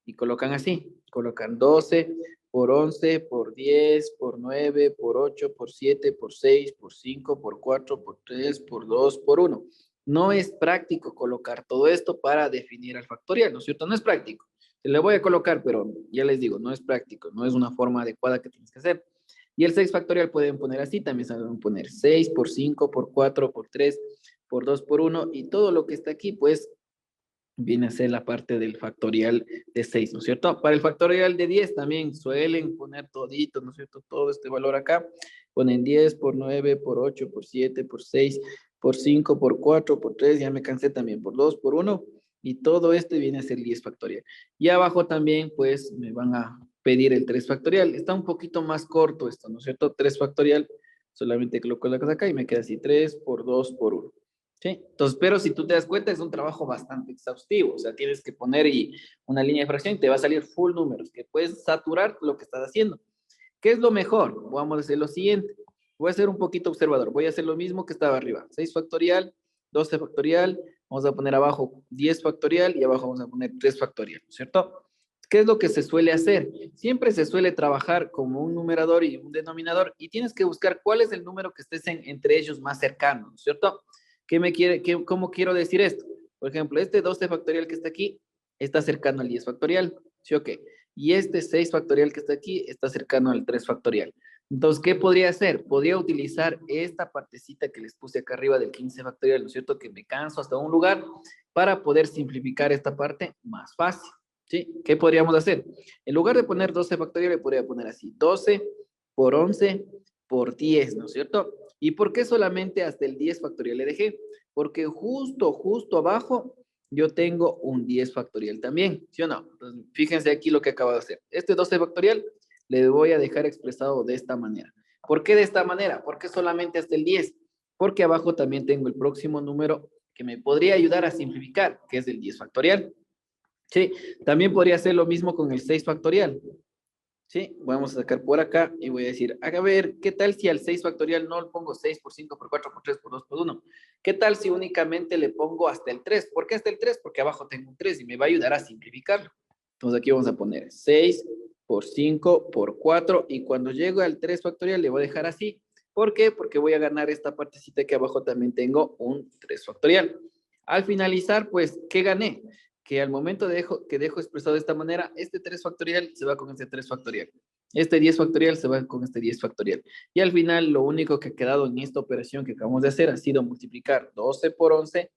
y colocan así, colocan 12 por 11 por 10 por 9 por 8 por 7 por 6 por 5 por 4 por 3 por 2 por 1. No es práctico colocar todo esto para definir al factorial, ¿no es cierto? No es práctico. Se le voy a colocar, pero ya les digo, no es práctico, no es una forma adecuada que tienes que hacer. Y el 6 factorial pueden poner así, también saben poner 6 por 5 por 4 por 3 por 2 por 1 y todo lo que está aquí, pues viene a ser la parte del factorial de 6, ¿no es cierto? Para el factorial de 10 también suelen poner todito, ¿no es cierto? Todo este valor acá. Ponen 10 por 9, por 8, por 7, por 6, por 5, por 4, por 3, ya me cansé también, por 2, por 1, y todo este viene a ser 10 factorial. Y abajo también, pues, me van a pedir el 3 factorial. Está un poquito más corto esto, ¿no es cierto? 3 factorial, solamente coloco la cosa acá y me queda así, 3 por 2 por 1. ¿Sí? Entonces, pero si tú te das cuenta, es un trabajo bastante exhaustivo. O sea, tienes que poner una línea de fracción y te va a salir full números, que puedes saturar lo que estás haciendo. ¿Qué es lo mejor? Vamos a hacer lo siguiente. Voy a ser un poquito observador. Voy a hacer lo mismo que estaba arriba. 6 factorial, 12 factorial. Vamos a poner abajo 10 factorial y abajo vamos a poner 3 factorial, ¿cierto? ¿Qué es lo que se suele hacer? Siempre se suele trabajar como un numerador y un denominador y tienes que buscar cuál es el número que estés entre ellos más cercano, ¿cierto? ¿Cómo quiero decir esto? Por ejemplo, este 12 factorial que está aquí está cercano al 10 factorial, ¿sí o qué? Y este 6 factorial que está aquí está cercano al 3 factorial. Entonces, ¿qué podría hacer? Podría utilizar esta partecita que les puse acá arriba del 15 factorial, ¿no es cierto? Que me canso hasta un lugar para poder simplificar esta parte más fácil, ¿sí? ¿Qué podríamos hacer? En lugar de poner 12 factorial, le podría poner así, 12 por 11 por 10, ¿no es cierto? ¿Y por qué solamente hasta el 10 factorial le dejé? Porque justo abajo yo tengo un 10 factorial también, ¿sí o no? Entonces, fíjense aquí lo que acabo de hacer. Este 12 factorial le voy a dejar expresado de esta manera. ¿Por qué de esta manera? ¿Por qué solamente hasta el 10? Porque abajo también tengo el próximo número que me podría ayudar a simplificar, que es el 10 factorial. Sí, también podría hacer lo mismo con el 6 factorial. Sí, vamos a sacar por acá y voy a decir, a ver, ¿qué tal si al 6 factorial no le pongo 6 por 5 por 4 por 3 por 2 por 1? ¿Qué tal si únicamente le pongo hasta el 3? ¿Por qué hasta el 3? Porque abajo tengo un 3 y me va a ayudar a simplificarlo. Entonces aquí vamos a poner 6 por 5 por 4 y cuando llego al 3 factorial le voy a dejar así. ¿Por qué? Porque voy a ganar esta partecita que abajo también tengo un 3 factorial. Al finalizar, pues, ¿qué gané? Que al momento que dejo expresado de esta manera, este 3 factorial se va con este 3 factorial. Este 10 factorial se va con este 10 factorial. Y al final, lo único que ha quedado en esta operación que acabamos de hacer ha sido multiplicar 12 por 11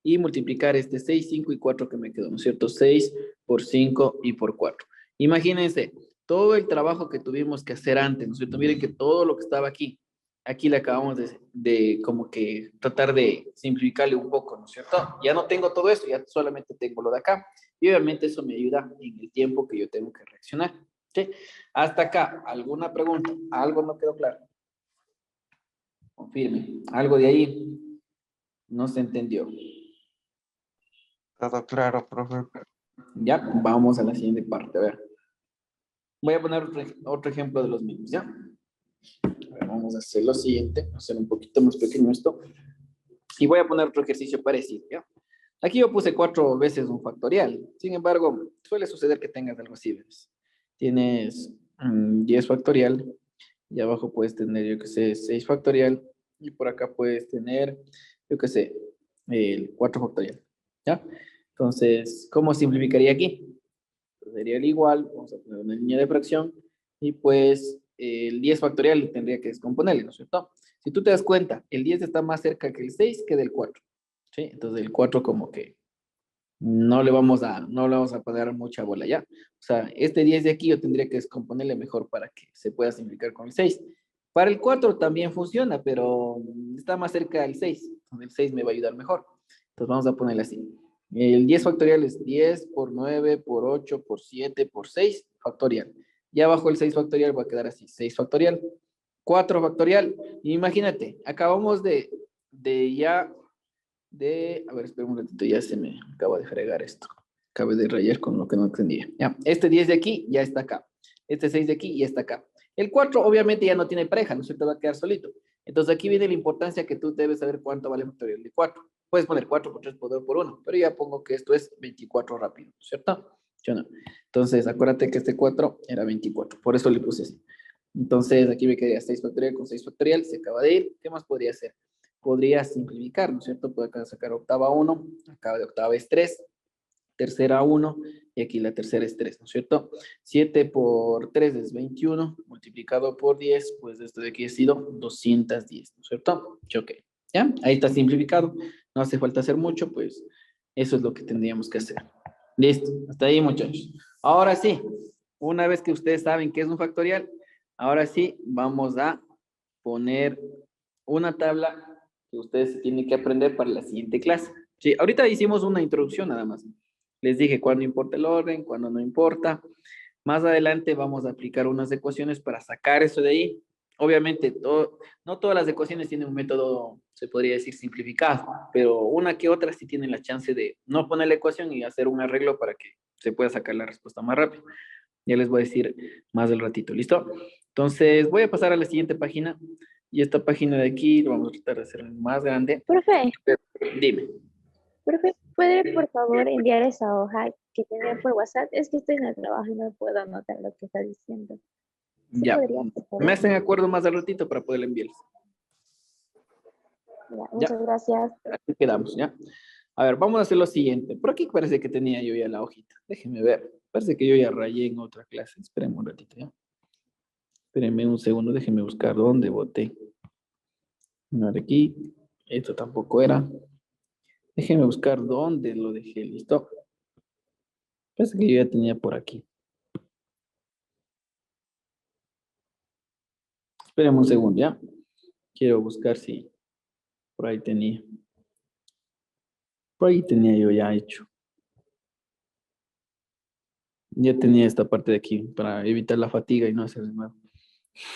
y multiplicar este 6, 5 y 4 que me quedó, ¿no es cierto? 6 por 5 y por 4. Imagínense, todo el trabajo que tuvimos que hacer antes, ¿no es cierto? Miren que todo lo que estaba aquí le acabamos de como que tratar de simplificarle un poco, ¿no es cierto? Ya no tengo todo esto, ya solamente tengo lo de acá. Y obviamente eso me ayuda en el tiempo que yo tengo que reaccionar. ¿Sí? Hasta acá, ¿alguna pregunta? ¿Algo no quedó claro? Confirme. ¿Algo de ahí no se entendió? Todo claro, profe. Ya, vamos a la siguiente parte. A ver. Voy a poner otro ejemplo de los mismos, ¿ya? A ver, vamos a hacer lo siguiente, hacer un poquito más pequeño esto. Y voy a poner otro ejercicio parecido, ¿ya? Aquí yo puse 4 veces un factorial. Sin embargo, suele suceder que tengas algo así, ¿ves? Tienes 10 factorial y abajo puedes tener, yo qué sé, 6 factorial y por acá puedes tener, yo qué sé, el 4 factorial, ¿ya? Entonces, ¿cómo simplificaría aquí? Sería el igual, vamos a poner una línea de fracción y pues el 10 factorial tendría que descomponerle, ¿no es cierto? Si tú te das cuenta, el 10 está más cerca que el 6 que del 4, ¿sí? Entonces el 4 como que no le vamos a poner mucha bola ya. O sea, este 10 de aquí yo tendría que descomponerle mejor para que se pueda simplificar con el 6. Para el 4 también funciona, pero está más cerca del 6. Entonces el 6 me va a ayudar mejor. Entonces vamos a ponerle así. El 10 factorial es 10 por 9 por 8 por 7 por 6 factorial. Y abajo el 6 factorial va a quedar así. 6 factorial. 4 factorial. Imagínate, acabamos a ver, espera un ratito, ya se me acaba de fregar esto. Acabé de rayar con lo que no entendía. Ya, este 10 de aquí ya está acá. Este 6 de aquí ya está acá. El 4 obviamente ya no tiene pareja, ¿no se te va a quedar solito? Entonces aquí viene la importancia que tú debes saber cuánto vale el factorial de 4. Puedes poner 4 por 3 por 2 por 1, pero ya pongo que esto es 24 rápido, ¿cierto? ¿Sí no? Entonces, acuérdate que este 4 era 24, por eso le puse así. Entonces, aquí me quedaría 6 factorial con 6 factorial, se acaba de ir. ¿Qué más podría hacer? Podría simplificar, ¿no es cierto? Puedo acá sacar octava 1, acá de octava es 3, tercera 1, y aquí la tercera es 3, ¿no es cierto? 7 por 3 es 21, multiplicado por 10, pues esto de aquí ha sido 210, ¿no es cierto? Ok, ¿ya? Ahí está simplificado, no hace falta hacer mucho, pues Eso es lo que tendríamos que hacer. Listo, hasta ahí, muchachos. Ahora sí, una vez que ustedes saben qué es un factorial, ahora sí vamos a poner una tabla que ustedes tienen que aprender para la siguiente clase. Sí, ahorita hicimos una introducción nada más. Les dije cuándo importa el orden, cuándo no importa. Más adelante vamos a aplicar unas ecuaciones para sacar eso de ahí. Obviamente, no todas las ecuaciones tienen un método, se podría decir, simplificado, pero una que otra sí tienen la chance de no poner la ecuación y hacer un arreglo para que se pueda sacar la respuesta más rápido. Ya les voy a decir más del ratito, ¿listo? Entonces, voy a pasar a la siguiente página y esta página de aquí lo vamos a tratar de hacer más grande. Profe, Dime. profe, ¿puede por favor enviar esa hoja que tiene por WhatsApp? Es que estoy en el trabajo y no puedo anotar lo que está diciendo. ¿Sí Ya. podría, por favor? Me hacen acuerdo más al ratito para poder enviarles. Ya, Ya, muchas gracias. aquí quedamos, ¿ya? A ver, vamos a hacer lo siguiente. Por aquí parece que tenía yo ya la hojita. Déjenme ver. Parece que yo ya rayé en otra clase. Espérenme un ratito, ¿ya? Espérenme un segundo, déjenme buscar dónde boté. No era aquí. Esto tampoco era. Déjenme buscar dónde lo dejé. ¿Listo? Parece que yo ya tenía por aquí. Espérenme un segundo, ¿ya? Quiero buscar si por ahí tenía. Por ahí tenía yo ya hecho. Ya tenía esta parte de aquí para evitar la fatiga y no hacer de nuevo.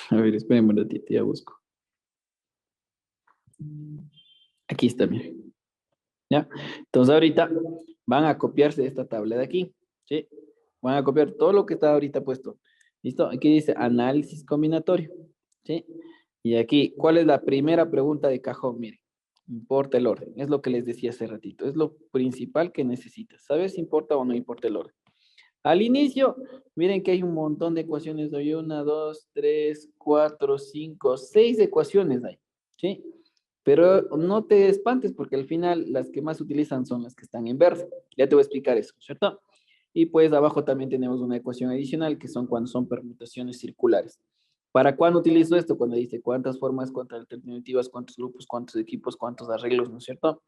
A ver, espérenme un ratito, ya busco. Aquí está, miren. ¿Ya? Entonces ahorita van a copiarse esta tabla de aquí. ¿Sí? Van a copiar todo lo que está ahorita puesto. ¿Listo? Aquí dice análisis combinatorio. ¿Sí? Y aquí, ¿cuál es la primera pregunta de cajón? Miren, importa el orden. Es lo que les decía hace ratito. Es lo principal que necesitas. ¿Sabes si importa o no importa el orden? Al inicio, miren que hay un montón de ecuaciones. Hay 1, 2, 3, 4, 5, 6 ecuaciones hay. ¿Sí? Pero no te espantes porque al final las que más se utilizan son las que están en verde. Ya te voy a explicar eso, ¿cierto? Y pues abajo también tenemos una ecuación adicional que son cuando son permutaciones circulares. ¿Para cuándo utilizo esto? Cuando dice cuántas formas, cuántas alternativas, cuántos grupos, cuántos equipos, cuántos arreglos, ¿no es cierto?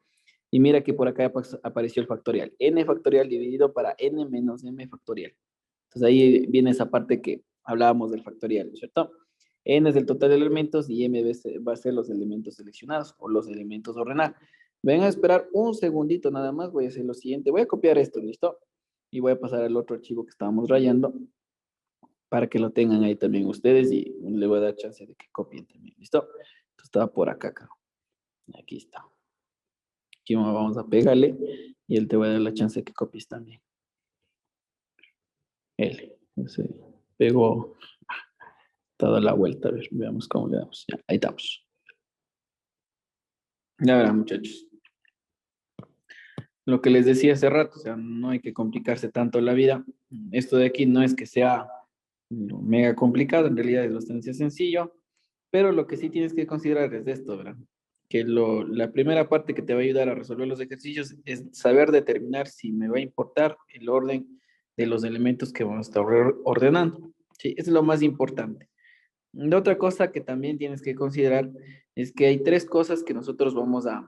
Y mira que por acá apareció el factorial. N factorial dividido para N menos M factorial. Entonces ahí viene esa parte que hablábamos del factorial, ¿cierto? N es el total de elementos y M va a ser los elementos seleccionados o los elementos a ordenar. Ven a esperar un segundito nada más, voy a hacer lo siguiente. Voy a copiar esto, ¿listo? Y voy a pasar al otro archivo que estábamos rayando para que lo tengan ahí también ustedes y le voy a dar chance de que copien también, ¿listo? Esto estaba por acá, acá. Aquí está. Aquí vamos a pegarle y él te va a dar la chance de que copies también. L. Se pegó. Toda la vuelta. A ver, veamos cómo le damos. Ya, ahí estamos. Ya verán, muchachos. Lo que les decía hace rato, o sea, no hay que complicarse tanto la vida. Esto de aquí no es que sea mega complicado, en realidad es bastante sencillo, pero lo que sí tienes que considerar es esto, ¿verdad? Que la primera parte que te va a ayudar a resolver los ejercicios es saber determinar si me va a importar el orden de los elementos que vamos a estar ordenando. Sí, eso es lo más importante. La otra cosa que también tienes que considerar es que hay tres cosas que nosotros vamos a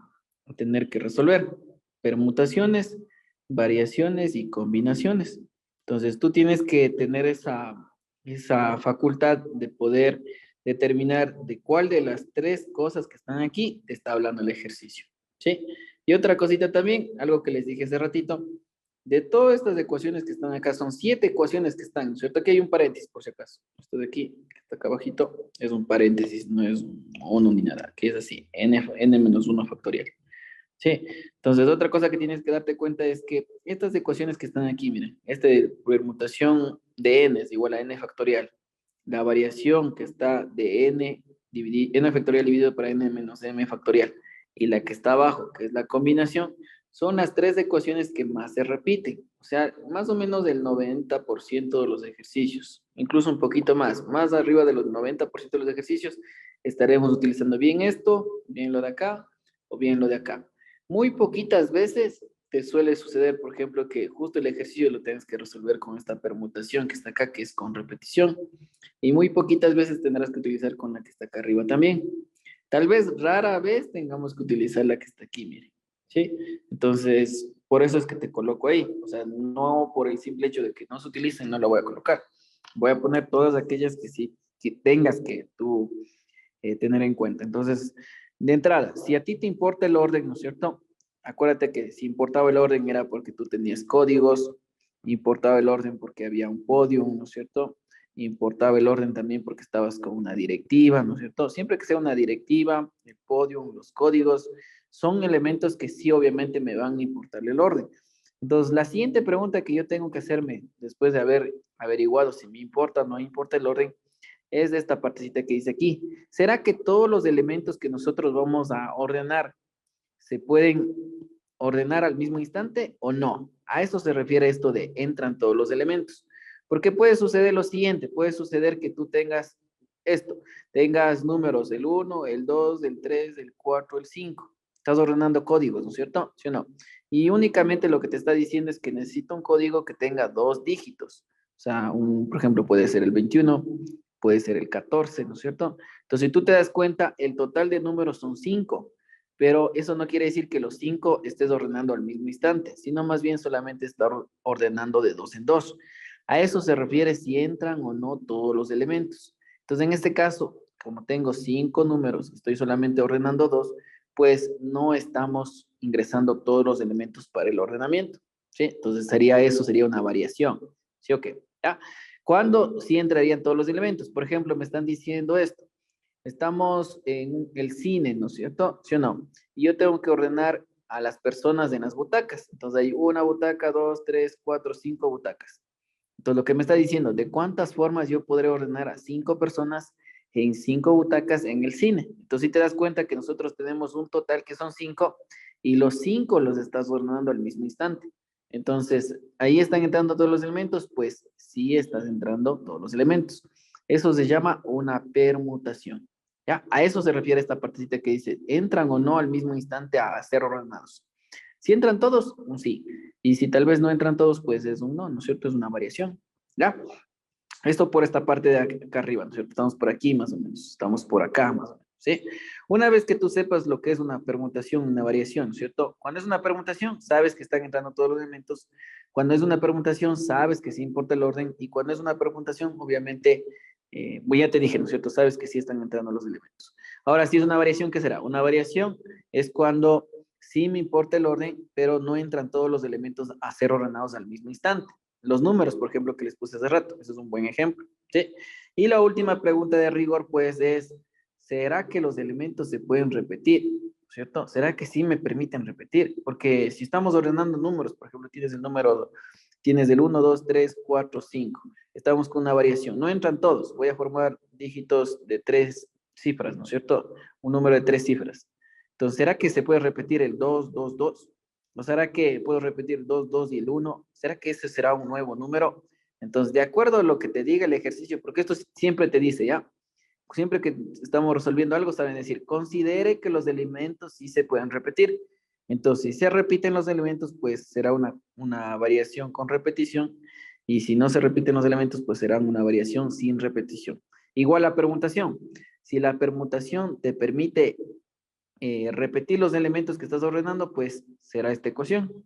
tener que resolver: permutaciones, variaciones y combinaciones. Entonces tú tienes que tener esa facultad de poder determinar de cuál de las tres cosas que están aquí te está hablando el ejercicio. ¿Sí? Y otra cosita también, algo que les dije hace ratito, de todas estas ecuaciones que están acá, son 7 ecuaciones que están, ¿cierto? Aquí hay un paréntesis, por si acaso. Esto de aquí, que está acá abajito, es un paréntesis, no es un 1 ni nada, que es así, n menos 1 factorial. Sí, entonces otra cosa que tienes que darte cuenta es que estas ecuaciones que están aquí, miren, esta de permutación de n es igual a n factorial. La variación que está de n factorial dividido para n menos m factorial. Y la que está abajo, que es la combinación, son las tres ecuaciones que más se repiten. O sea, más o menos del 90% de los ejercicios, incluso un poquito más arriba de los 90% de los ejercicios, estaremos utilizando bien esto, bien lo de acá o bien lo de acá. Muy poquitas veces te suele suceder, por ejemplo, que justo el ejercicio lo tienes que resolver con esta permutación que está acá, que es con repetición. Y muy poquitas veces tendrás que utilizar con la que está acá arriba también. Tal vez rara vez tengamos que utilizar la que está aquí, miren. ¿sí? Entonces, por eso es que te coloco ahí. O sea, no por el simple hecho de que no se utilicen, no lo voy a colocar. Voy a poner todas aquellas que sí, que tengas que tú tener en cuenta. Entonces, de entrada, si a ti te importa el orden, ¿no es cierto? Acuérdate que si importaba el orden era porque tú tenías códigos, importaba el orden porque había un podio, ¿no es cierto? Importaba el orden también porque estabas con una directiva, ¿no es cierto? Siempre que sea una directiva, el podio, los códigos, son elementos que sí obviamente me van a importar el orden. Entonces, la siguiente pregunta que yo tengo que hacerme después de haber averiguado si me importa o no importa el orden es de esta partecita que dice aquí. ¿Será que todos los elementos que nosotros vamos a ordenar se pueden ordenar al mismo instante o no? A eso se refiere esto de entran todos los elementos. Porque puede suceder lo siguiente, puede suceder que tú tengas esto, tengas números el 1, el 2, el 3, el 4, el 5. Estás ordenando códigos, ¿no es cierto? ¿Sí o no? Y únicamente lo que te está diciendo es que necesita un código que tenga 2 dígitos. O sea, por ejemplo, puede ser el 21, puede ser el 14, ¿no es cierto? Entonces, si tú te das cuenta, el total de números son 5, pero eso no quiere decir que los 5 estés ordenando al mismo instante, sino más bien solamente estar ordenando de 2 en 2. A eso se refiere si entran o no todos los elementos. Entonces, en este caso, como tengo 5 números, estoy solamente ordenando 2, pues no estamos ingresando todos los elementos para el ordenamiento, ¿sí? Entonces, sería una variación, ¿sí o qué? ¿Ya? ¿Cuándo sí entrarían todos los elementos? Por ejemplo, me están diciendo esto. Estamos en el cine, ¿no es cierto? ¿Sí o no? Y yo tengo que ordenar a las personas en las butacas. Entonces hay una butaca, dos, tres, cuatro, 5 butacas. Entonces lo que me está diciendo, ¿de cuántas formas yo podré ordenar a 5 personas en 5 butacas en el cine? Entonces si te das cuenta que nosotros tenemos un total que son 5 y los 5 los estás ordenando al mismo instante. Entonces, ¿ahí están entrando todos los elementos? Pues sí estás entrando todos los elementos. Eso se llama una permutación. ¿Ya? A eso se refiere esta partecita que dice, ¿entran o no al mismo instante a ser ordenados? Si entran todos, un sí. Y si tal vez no entran todos, pues es un no, ¿no es cierto? Es una variación. ¿Ya? Esto por esta parte de acá arriba, ¿no es cierto? Estamos por aquí más o menos, estamos por acá más o menos, ¿sí? Una vez que tú sepas lo que es una permutación, una variación, ¿no es cierto? Cuando es una permutación, sabes que están entrando todos los elementos. Cuando es una permutación, sabes que sí importa el orden. Y cuando es una permutación, obviamente, ya te dije, ¿no es cierto? Sabes que sí están entrando los elementos. Ahora, si es una variación, ¿qué será? Una variación es cuando sí me importa el orden, pero no entran todos los elementos a ser ordenados al mismo instante. Los números, por ejemplo, que les puse hace rato, ese es un buen ejemplo, ¿sí? Y la última pregunta de rigor, pues, es, ¿será que los elementos se pueden repetir? ¿Cierto? ¿Será que sí me permiten repetir? Porque si estamos ordenando números, por ejemplo, tienes el 1, 2, 3, 4, 5. Estamos con una variación. No entran todos. Voy a formar dígitos de 3 cifras, ¿no es cierto? Un número de 3 cifras. Entonces, ¿será que se puede repetir el 2, 2, 2? ¿O será que puedo repetir 2, 2 y el 1? ¿Será que ese será un nuevo número? Entonces, de acuerdo a lo que te diga el ejercicio, porque esto siempre te dice, ¿ya? Siempre que estamos resolviendo algo, saben decir, considere que los elementos sí se pueden repetir. Entonces, si se repiten los elementos, pues será una variación con repetición. Y si no se repiten los elementos, pues será una variación sin repetición. Igual la permutación. Si la permutación te permite repetir los elementos que estás ordenando, pues será esta ecuación.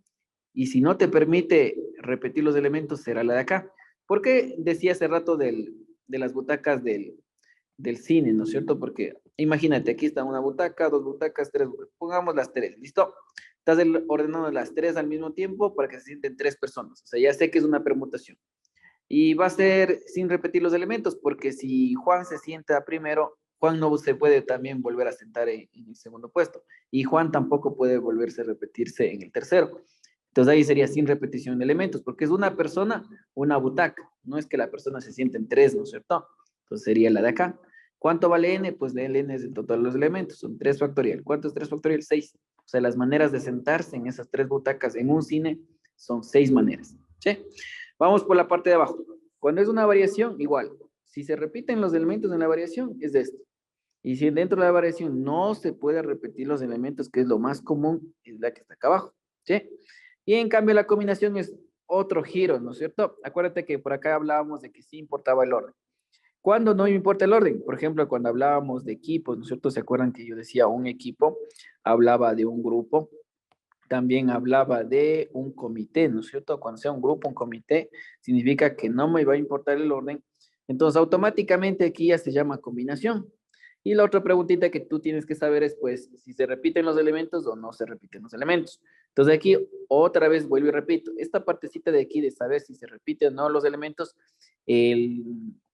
Y si no te permite repetir los elementos, será la de acá. ¿Por qué decía hace rato de las butacas del cine, ¿no es cierto? Porque imagínate, aquí está una butaca, 2 butacas, 3 butacas. Pongamos las 3, ¿listo? Estás ordenando las 3 al mismo tiempo para que se sienten 3 personas. O sea, ya sé que es una permutación. Y va a ser sin repetir los elementos, porque si Juan se sienta primero, Juan no se puede también volver a sentar en el segundo puesto. Y Juan tampoco puede volverse a repetirse en el tercero. Entonces ahí sería sin repetición de elementos, porque es una persona, una butaca. No es que la persona se siente en 3, ¿no es cierto? Entonces sería la de acá. ¿Cuánto vale n? Pues el n es el total de los elementos, son 3 factorial. ¿Cuánto es 3 factorial? 6. O sea, las maneras de sentarse en esas 3 butacas en un cine son 6 maneras. ¿Sí? Vamos por la parte de abajo. Cuando es una variación, igual. Si se repiten los elementos en la variación, es esto. Y si dentro de la variación no se puede repetir los elementos, que es lo más común, es la que está acá abajo. ¿Sí? Y en cambio la combinación es otro giro, ¿no es cierto? Acuérdate que por acá hablábamos de que sí importaba el orden. ¿Cuándo no importa el orden? Por ejemplo, cuando hablábamos de equipos, ¿no es cierto? ¿Se acuerdan que yo decía un equipo? Hablaba de un grupo también hablaba de un comité, ¿no es cierto? Cuando sea un grupo, un comité, significa que no me va a importar el orden. Entonces, automáticamente aquí ya se llama combinación. Y la otra preguntita que tú tienes que saber es, pues, si se repiten los elementos o no se repiten los elementos. Entonces, aquí otra vez vuelvo y repito, esta partecita de aquí de saber si se repiten o no los elementos, el,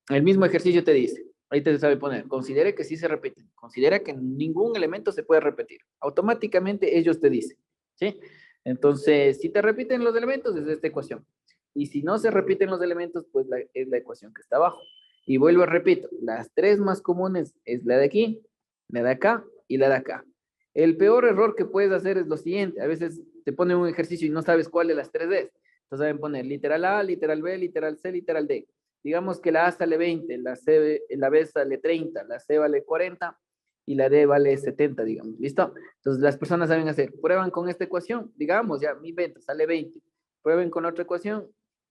el mismo ejercicio te dice, ahí te sabe poner, considere que sí se repiten, considera que ningún elemento se puede repetir. Automáticamente ellos te dicen, ¿sí? Entonces, si te repiten los elementos, es esta ecuación. Y si no se repiten los elementos, pues es la ecuación que está abajo. Y vuelvo a repito, las tres más comunes es la de aquí, la de acá y la de acá. El peor error que puedes hacer es lo siguiente, a veces te ponen un ejercicio y no sabes cuál de las tres es. Entonces deben poner literal A, literal B, literal C, literal D. Digamos que la A sale 20, la B sale 30, la C vale 40 y la D vale 70, digamos. ¿Listo? Entonces las personas saben hacer, prueban con esta ecuación, digamos ya, mi venta sale 20, prueben con otra ecuación,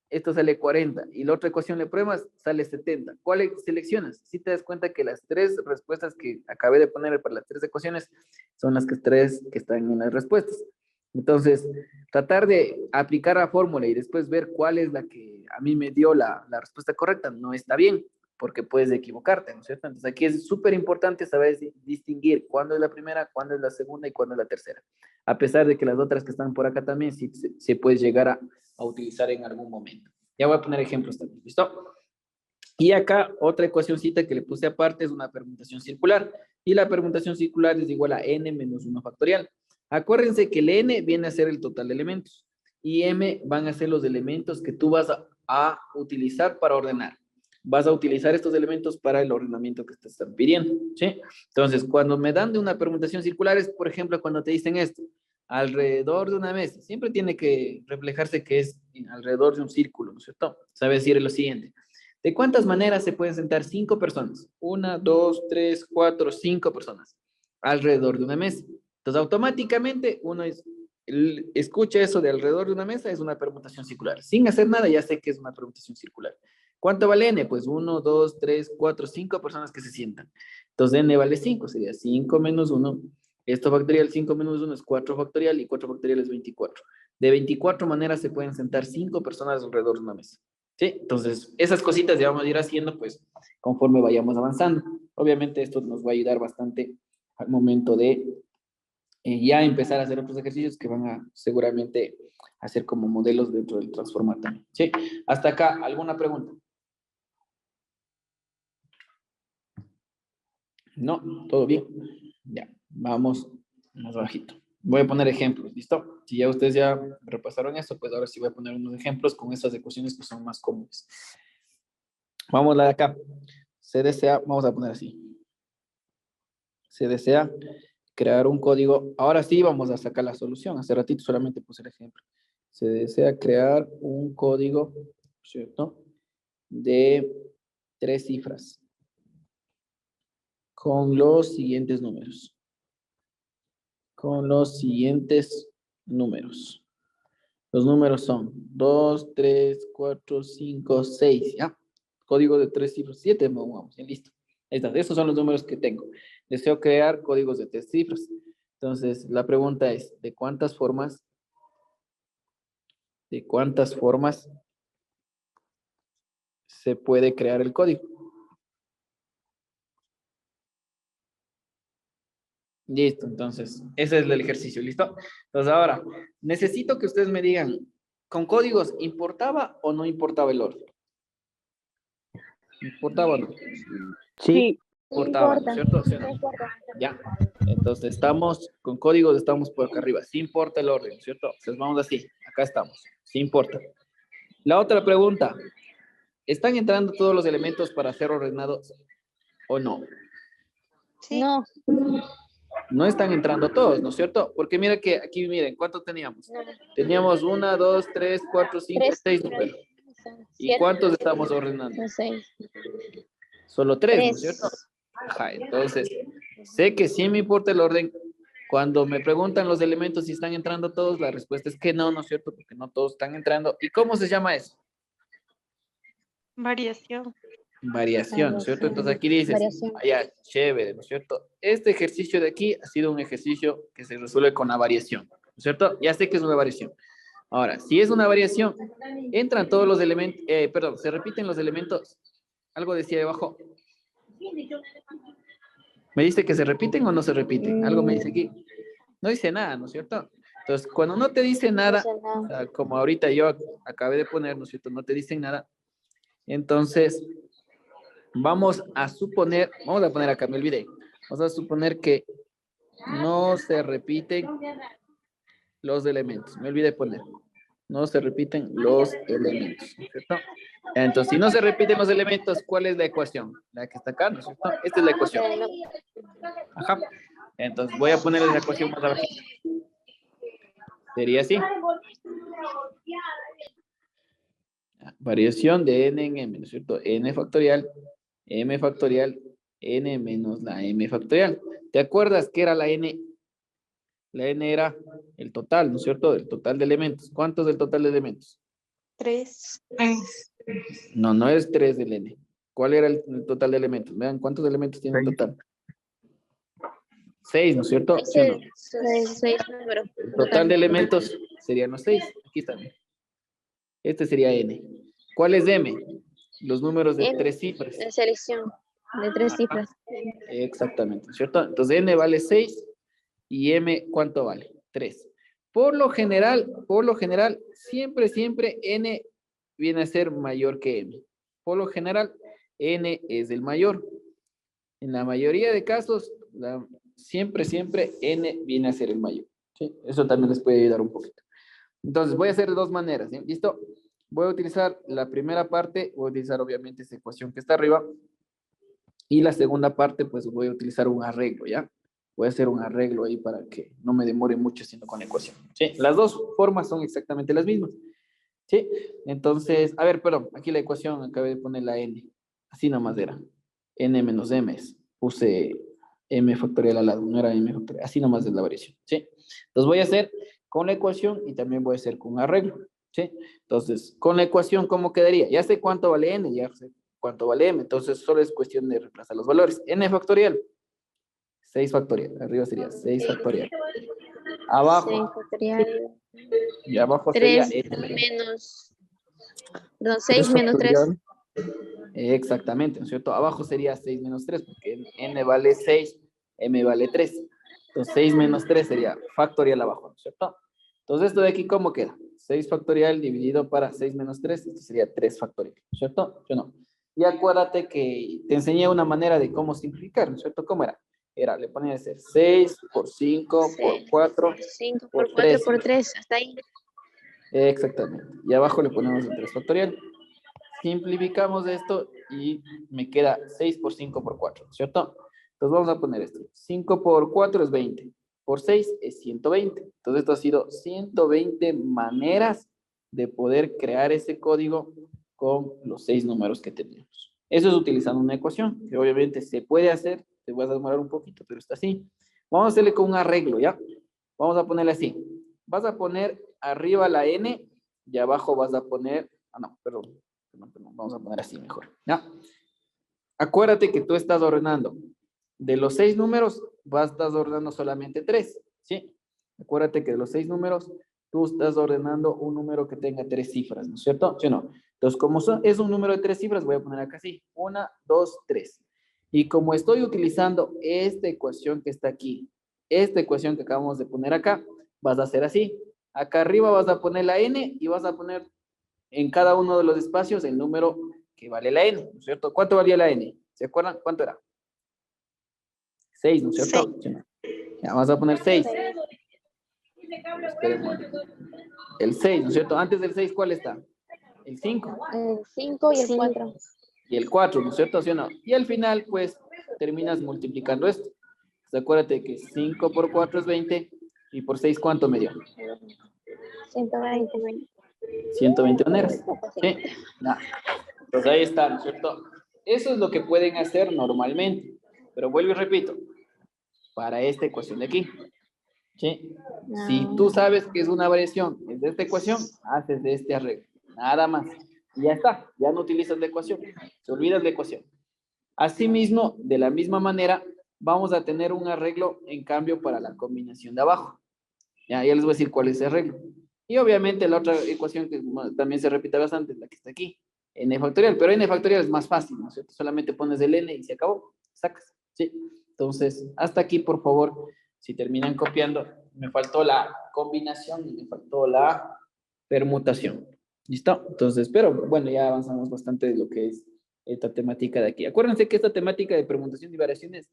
esto sale 40 y la otra ecuación le pruebas, sale 70. ¿Cuál seleccionas? Si te das cuenta que las tres respuestas que acabé de poner para las tres ecuaciones son las tres que están en las respuestas. Entonces, tratar de aplicar la fórmula y después ver cuál es la que a mí me dio la respuesta correcta no está bien, porque puedes equivocarte, ¿no es cierto? Entonces, aquí es súper importante saber distinguir cuándo es la primera, cuándo es la segunda y cuándo es la tercera. A pesar de que las otras que están por acá también sí se puede llegar a utilizar en algún momento. Ya voy a poner ejemplos también, ¿listo? Y acá otra ecuacióncita que le puse aparte es una permutación circular. Y la permutación circular es igual a n menos 1 factorial. Acuérdense que el n viene a ser el total de elementos. Y m van a ser los elementos que tú vas a utilizar para ordenar. Vas a utilizar estos elementos para el ordenamiento que te están pidiendo, ¿sí? Entonces, cuando me dan de una permutación circular es, por ejemplo, cuando te dicen esto, alrededor de una mesa, siempre tiene que reflejarse que es alrededor de un círculo, ¿no es cierto? Sabe decir lo siguiente. ¿De cuántas maneras se pueden sentar 5 personas? 1, 2, 3, 4, 5 personas alrededor de una mesa. Entonces, automáticamente uno escucha eso de alrededor de una mesa, es una permutación circular. Sin hacer nada, ya sé que es una permutación circular. ¿Cuánto vale n? Pues 1, 2, 3, 4, 5 personas que se sientan. Entonces, n vale 5, sería 5 menos 1. Esto factorial, 5 menos 1 es 4 factorial y 4 factorial es 24. De 24 maneras se pueden sentar 5 personas alrededor de una mesa. ¿Sí? Entonces, esas cositas ya vamos a ir haciendo, pues, conforme vayamos avanzando. Obviamente, esto nos va a ayudar bastante al momento de ya empezar a hacer otros ejercicios que van a seguramente hacer como modelos dentro del Transforma también. ¿Sí? Hasta acá, ¿alguna pregunta? No, todo bien. Ya, vamos más bajito. Voy a poner ejemplos, ¿listo? Si ya ustedes ya repasaron eso, pues ahora sí voy a poner unos ejemplos con estas ecuaciones que son más comunes. Vamos a la de acá. Se desea, vamos a poner así. Se desea crear un código. Ahora sí vamos a sacar la solución. Hace ratito solamente puse el ejemplo. Se desea crear un código, ¿cierto? De 3 cifras. Con los siguientes números. Con los siguientes números. Los números son 2, 3, 4, 5, 6, ¿ya? Código de 3 cifras, 7, vamos, ya listo. Estos son los números que tengo. Deseo crear códigos de 3 cifras. Entonces, la pregunta es, ¿de cuántas formas se puede crear el código? Listo, entonces, ese es el ejercicio, ¿listo? Entonces, ahora, necesito que ustedes me digan, ¿con códigos importaba o no importaba el orden? ¿Importaba o no? Sí. Importaba, ¿no es cierto? ¿Sí o no? No importa. Ya. Entonces, estamos con códigos, estamos por acá arriba. Sí importa el orden, ¿no es cierto? Entonces, vamos así. Acá estamos. Sí importa. La otra pregunta. ¿Están entrando todos los elementos para ser ordenados o no? Sí. No. No están entrando todos, ¿no es cierto? Porque mira que aquí, miren, ¿cuántos teníamos? Teníamos 1, 2, 3, 4, 5, 6 números. ¿Y cuántos estamos ordenando? 6. Solo 3, ¿no es cierto? Ajá, entonces, sé que sí me importa el orden. Cuando me preguntan los elementos si están entrando todos, la respuesta es que no, ¿no es cierto? Porque no todos están entrando. ¿Y cómo se llama eso? Variación. Variación, ¿no es cierto? Entonces aquí dices, ya, chévere, ¿no es cierto? Este ejercicio de aquí ha sido un ejercicio que se resuelve con la variación, ¿no cierto? Ya sé que es una variación. Ahora, si es una variación, entran todos los elementos, perdón, se repiten los elementos. Algo decía debajo. ¿Me dice que se repiten o no se repiten? Algo me dice aquí. No dice nada, ¿no es cierto? Entonces, cuando no te dice nada, o sea, como ahorita yo acabé de poner, ¿no es cierto? No te dicen nada. Entonces, vamos a suponer, vamos a poner acá, me olvidé. Vamos a suponer que no se repiten los elementos. Me olvidé poner. No se repiten los elementos, ¿no es cierto? Entonces, si no se repiten los elementos, ¿cuál es la ecuación? La que está acá, ¿no es cierto? Esta es la ecuación. Ajá. Entonces, voy a poner la ecuación más abajo. Sería así. Variación de n en m, ¿no es cierto? N factorial, n menos la m factorial. ¿Te acuerdas qué era la n? La n era el total, ¿no es cierto? El total de elementos. ¿Cuántos del total de elementos? 3. No, no es 3 del n. ¿Cuál era el total de elementos? Vean, ¿cuántos elementos tiene el total? 6, ¿no es cierto? ¿Sí o no? 6 números. El total de elementos serían los 6. Aquí están. Este sería n. ¿Cuál es m? Los números de 3 cifras. La selección de 3 cifras. Exactamente, ¿no es cierto? Entonces n vale 6 y m, ¿cuánto vale? 3. Por lo general, siempre n viene a ser mayor que m. Por lo general, n es el mayor. En la mayoría de casos, siempre n viene a ser el mayor. ¿Sí? Eso también les puede ayudar un poquito. Entonces, voy a hacer de dos maneras. ¿Sí? ¿Listo? Voy a utilizar la primera parte, voy a utilizar obviamente esta ecuación que está arriba. Y la segunda parte, pues voy a utilizar un arreglo, ¿ya? Voy a hacer un arreglo ahí para que no me demore mucho haciendo con la ecuación. ¿Sí? Las dos formas son exactamente las mismas. ¿Sí? Entonces, a ver, perdón, aquí la ecuación acabé de poner la n. Así nomás era. N menos m. Puse m factorial al lado, no era m factorial. Así nomás es la variación. ¿Sí? Entonces voy a hacer con la ecuación y también voy a hacer con arreglo. ¿Sí? Entonces, con la ecuación, ¿cómo quedaría? Ya sé cuánto vale n, ya sé cuánto vale m. Entonces, solo es cuestión de reemplazar los valores. N factorial. 6 factorial. Arriba sería 6 factorial. Abajo. 6 factorial. Y abajo sería 3 n menos. Perdón, 6 menos 3. Exactamente, ¿no es cierto? Abajo sería 6 menos 3, porque n vale 6, m vale 3. Entonces, 6 menos 3 sería factorial abajo, ¿no es cierto? Entonces, esto de aquí, ¿cómo queda? 6 factorial dividido para 6 menos 3, esto sería 3 factorial, ¿no es cierto? Yo no. Y acuérdate que te enseñé una manera de cómo simplificar, ¿no es cierto? ¿Cómo era? Le ponía a ser 6 por 5 por 4 5 por por 4 3. por 3. Hasta ahí. Exactamente. Y abajo le ponemos el 3 factorial. Simplificamos esto y me queda 6 por 5 por 4, ¿cierto? Entonces vamos a poner esto. 5 por 4 es 20. Por 6 es 120. Entonces esto ha sido 120 maneras de poder crear ese código con los 6 números que tenemos. Eso es utilizando una ecuación, que obviamente se puede hacer, te vas a demorar un poquito, pero está así. Vamos a hacerle con un arreglo, ¿ya? Vamos a ponerle así. Vas a poner arriba la n y abajo vas a poner... no, perdón. Vamos a poner así mejor. ¿Ya? Acuérdate que tú estás ordenando. De los 6 números, estás ordenando solamente 3. ¿Sí? Acuérdate que de los 6 números, tú estás ordenando un número que tenga 3 cifras, ¿no es cierto? ¿Sí o no? Entonces, como es un número de 3 cifras, voy a poner acá así. 1, 2, 3. Y como estoy utilizando esta ecuación que está aquí, esta ecuación que acabamos de poner acá, vas a hacer así. Acá arriba vas a poner la n y vas a poner en cada uno de los espacios el número que vale la n, ¿no es cierto? ¿Cuánto valía la n? ¿Se acuerdan? ¿Cuánto era? 6, ¿no es cierto? 6. Ya, vamos a poner 6. Esperemos. El 6, ¿no es cierto? Antes del 6, ¿cuál está? El 5. El 5 y el 4. Y el 4, ¿no es cierto? ¿Sí o no? Y al final, pues, terminas multiplicando esto. Pues acuérdate que 5 por 4 es 20. ¿Y por 6 cuánto me dio? 120. 120 maneras. ¿Sí? No. Entonces ahí está, ¿no es cierto? Eso es lo que pueden hacer normalmente. Pero vuelvo y repito. Para esta ecuación de aquí. ¿Sí? No. Si tú sabes que es una variación de esta ecuación, haces de este arreglo. Nada más. Y ya está. Ya no utilizas la ecuación. Te olvidas la ecuación. Asimismo, de la misma manera, vamos a tener un arreglo en cambio para la combinación de abajo. Ya les voy a decir cuál es el arreglo. Y obviamente la otra ecuación que también se repite bastante es la que está aquí, n factorial, pero n factorial es más fácil, ¿no es cierto? Solamente pones el n y se acabó, sacas, ¿sí? Entonces, hasta aquí, por favor, si terminan copiando, me faltó la combinación y me faltó la permutación. ¿Listo? Entonces, pero bueno, ya avanzamos bastante de lo que es esta temática de aquí. Acuérdense que esta temática de permutación y variaciones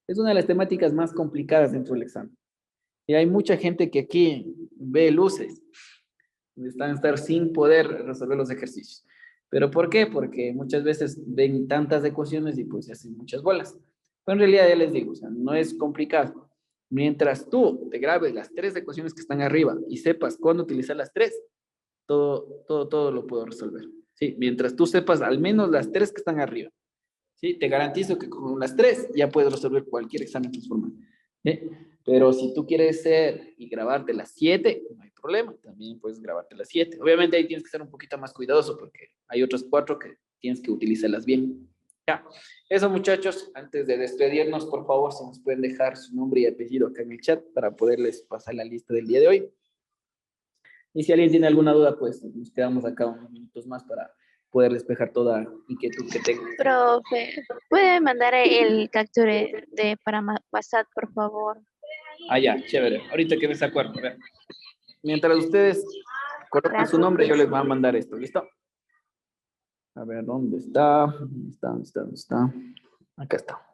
es una de las temáticas más complicadas dentro del examen. Y hay mucha gente que aquí ve luces, están estar sin poder resolver los ejercicios. ¿Pero por qué? Porque muchas veces ven tantas ecuaciones y pues se hacen muchas bolas. Pero en realidad ya les digo, o sea, no es complicado. Mientras tú te grabes las 3 ecuaciones que están arriba y sepas cuándo utilizar las 3, todo lo puedo resolver. ¿Sí? Mientras tú sepas al menos las 3 que están arriba. ¿Sí? Te garantizo que con las 3 ya puedes resolver cualquier examen transformal. ¿Sí? Pero si tú quieres ser y grabarte las 7, no hay problema, también puedes grabarte las 7. Obviamente ahí tienes que ser un poquito más cuidadoso porque hay otras 4 que tienes que utilizarlas bien. Ya, eso muchachos, antes de despedirnos, por favor, si nos pueden dejar su nombre y apellido acá en el chat para poderles pasar la lista del día de hoy. Y si alguien tiene alguna duda, pues nos quedamos acá unos minutos más para poder despejar toda inquietud que tengan. Profe, ¿puede mandar el capture para WhatsApp, por favor? Ah, ya, chévere. Ahorita que me acuerdo. A ver. Mientras ustedes colocan su Gracias. nombre, yo les voy a mandar esto. ¿Listo? A ver, ¿dónde está? ¿Dónde está? ¿Dónde está? ¿Dónde está? Acá está.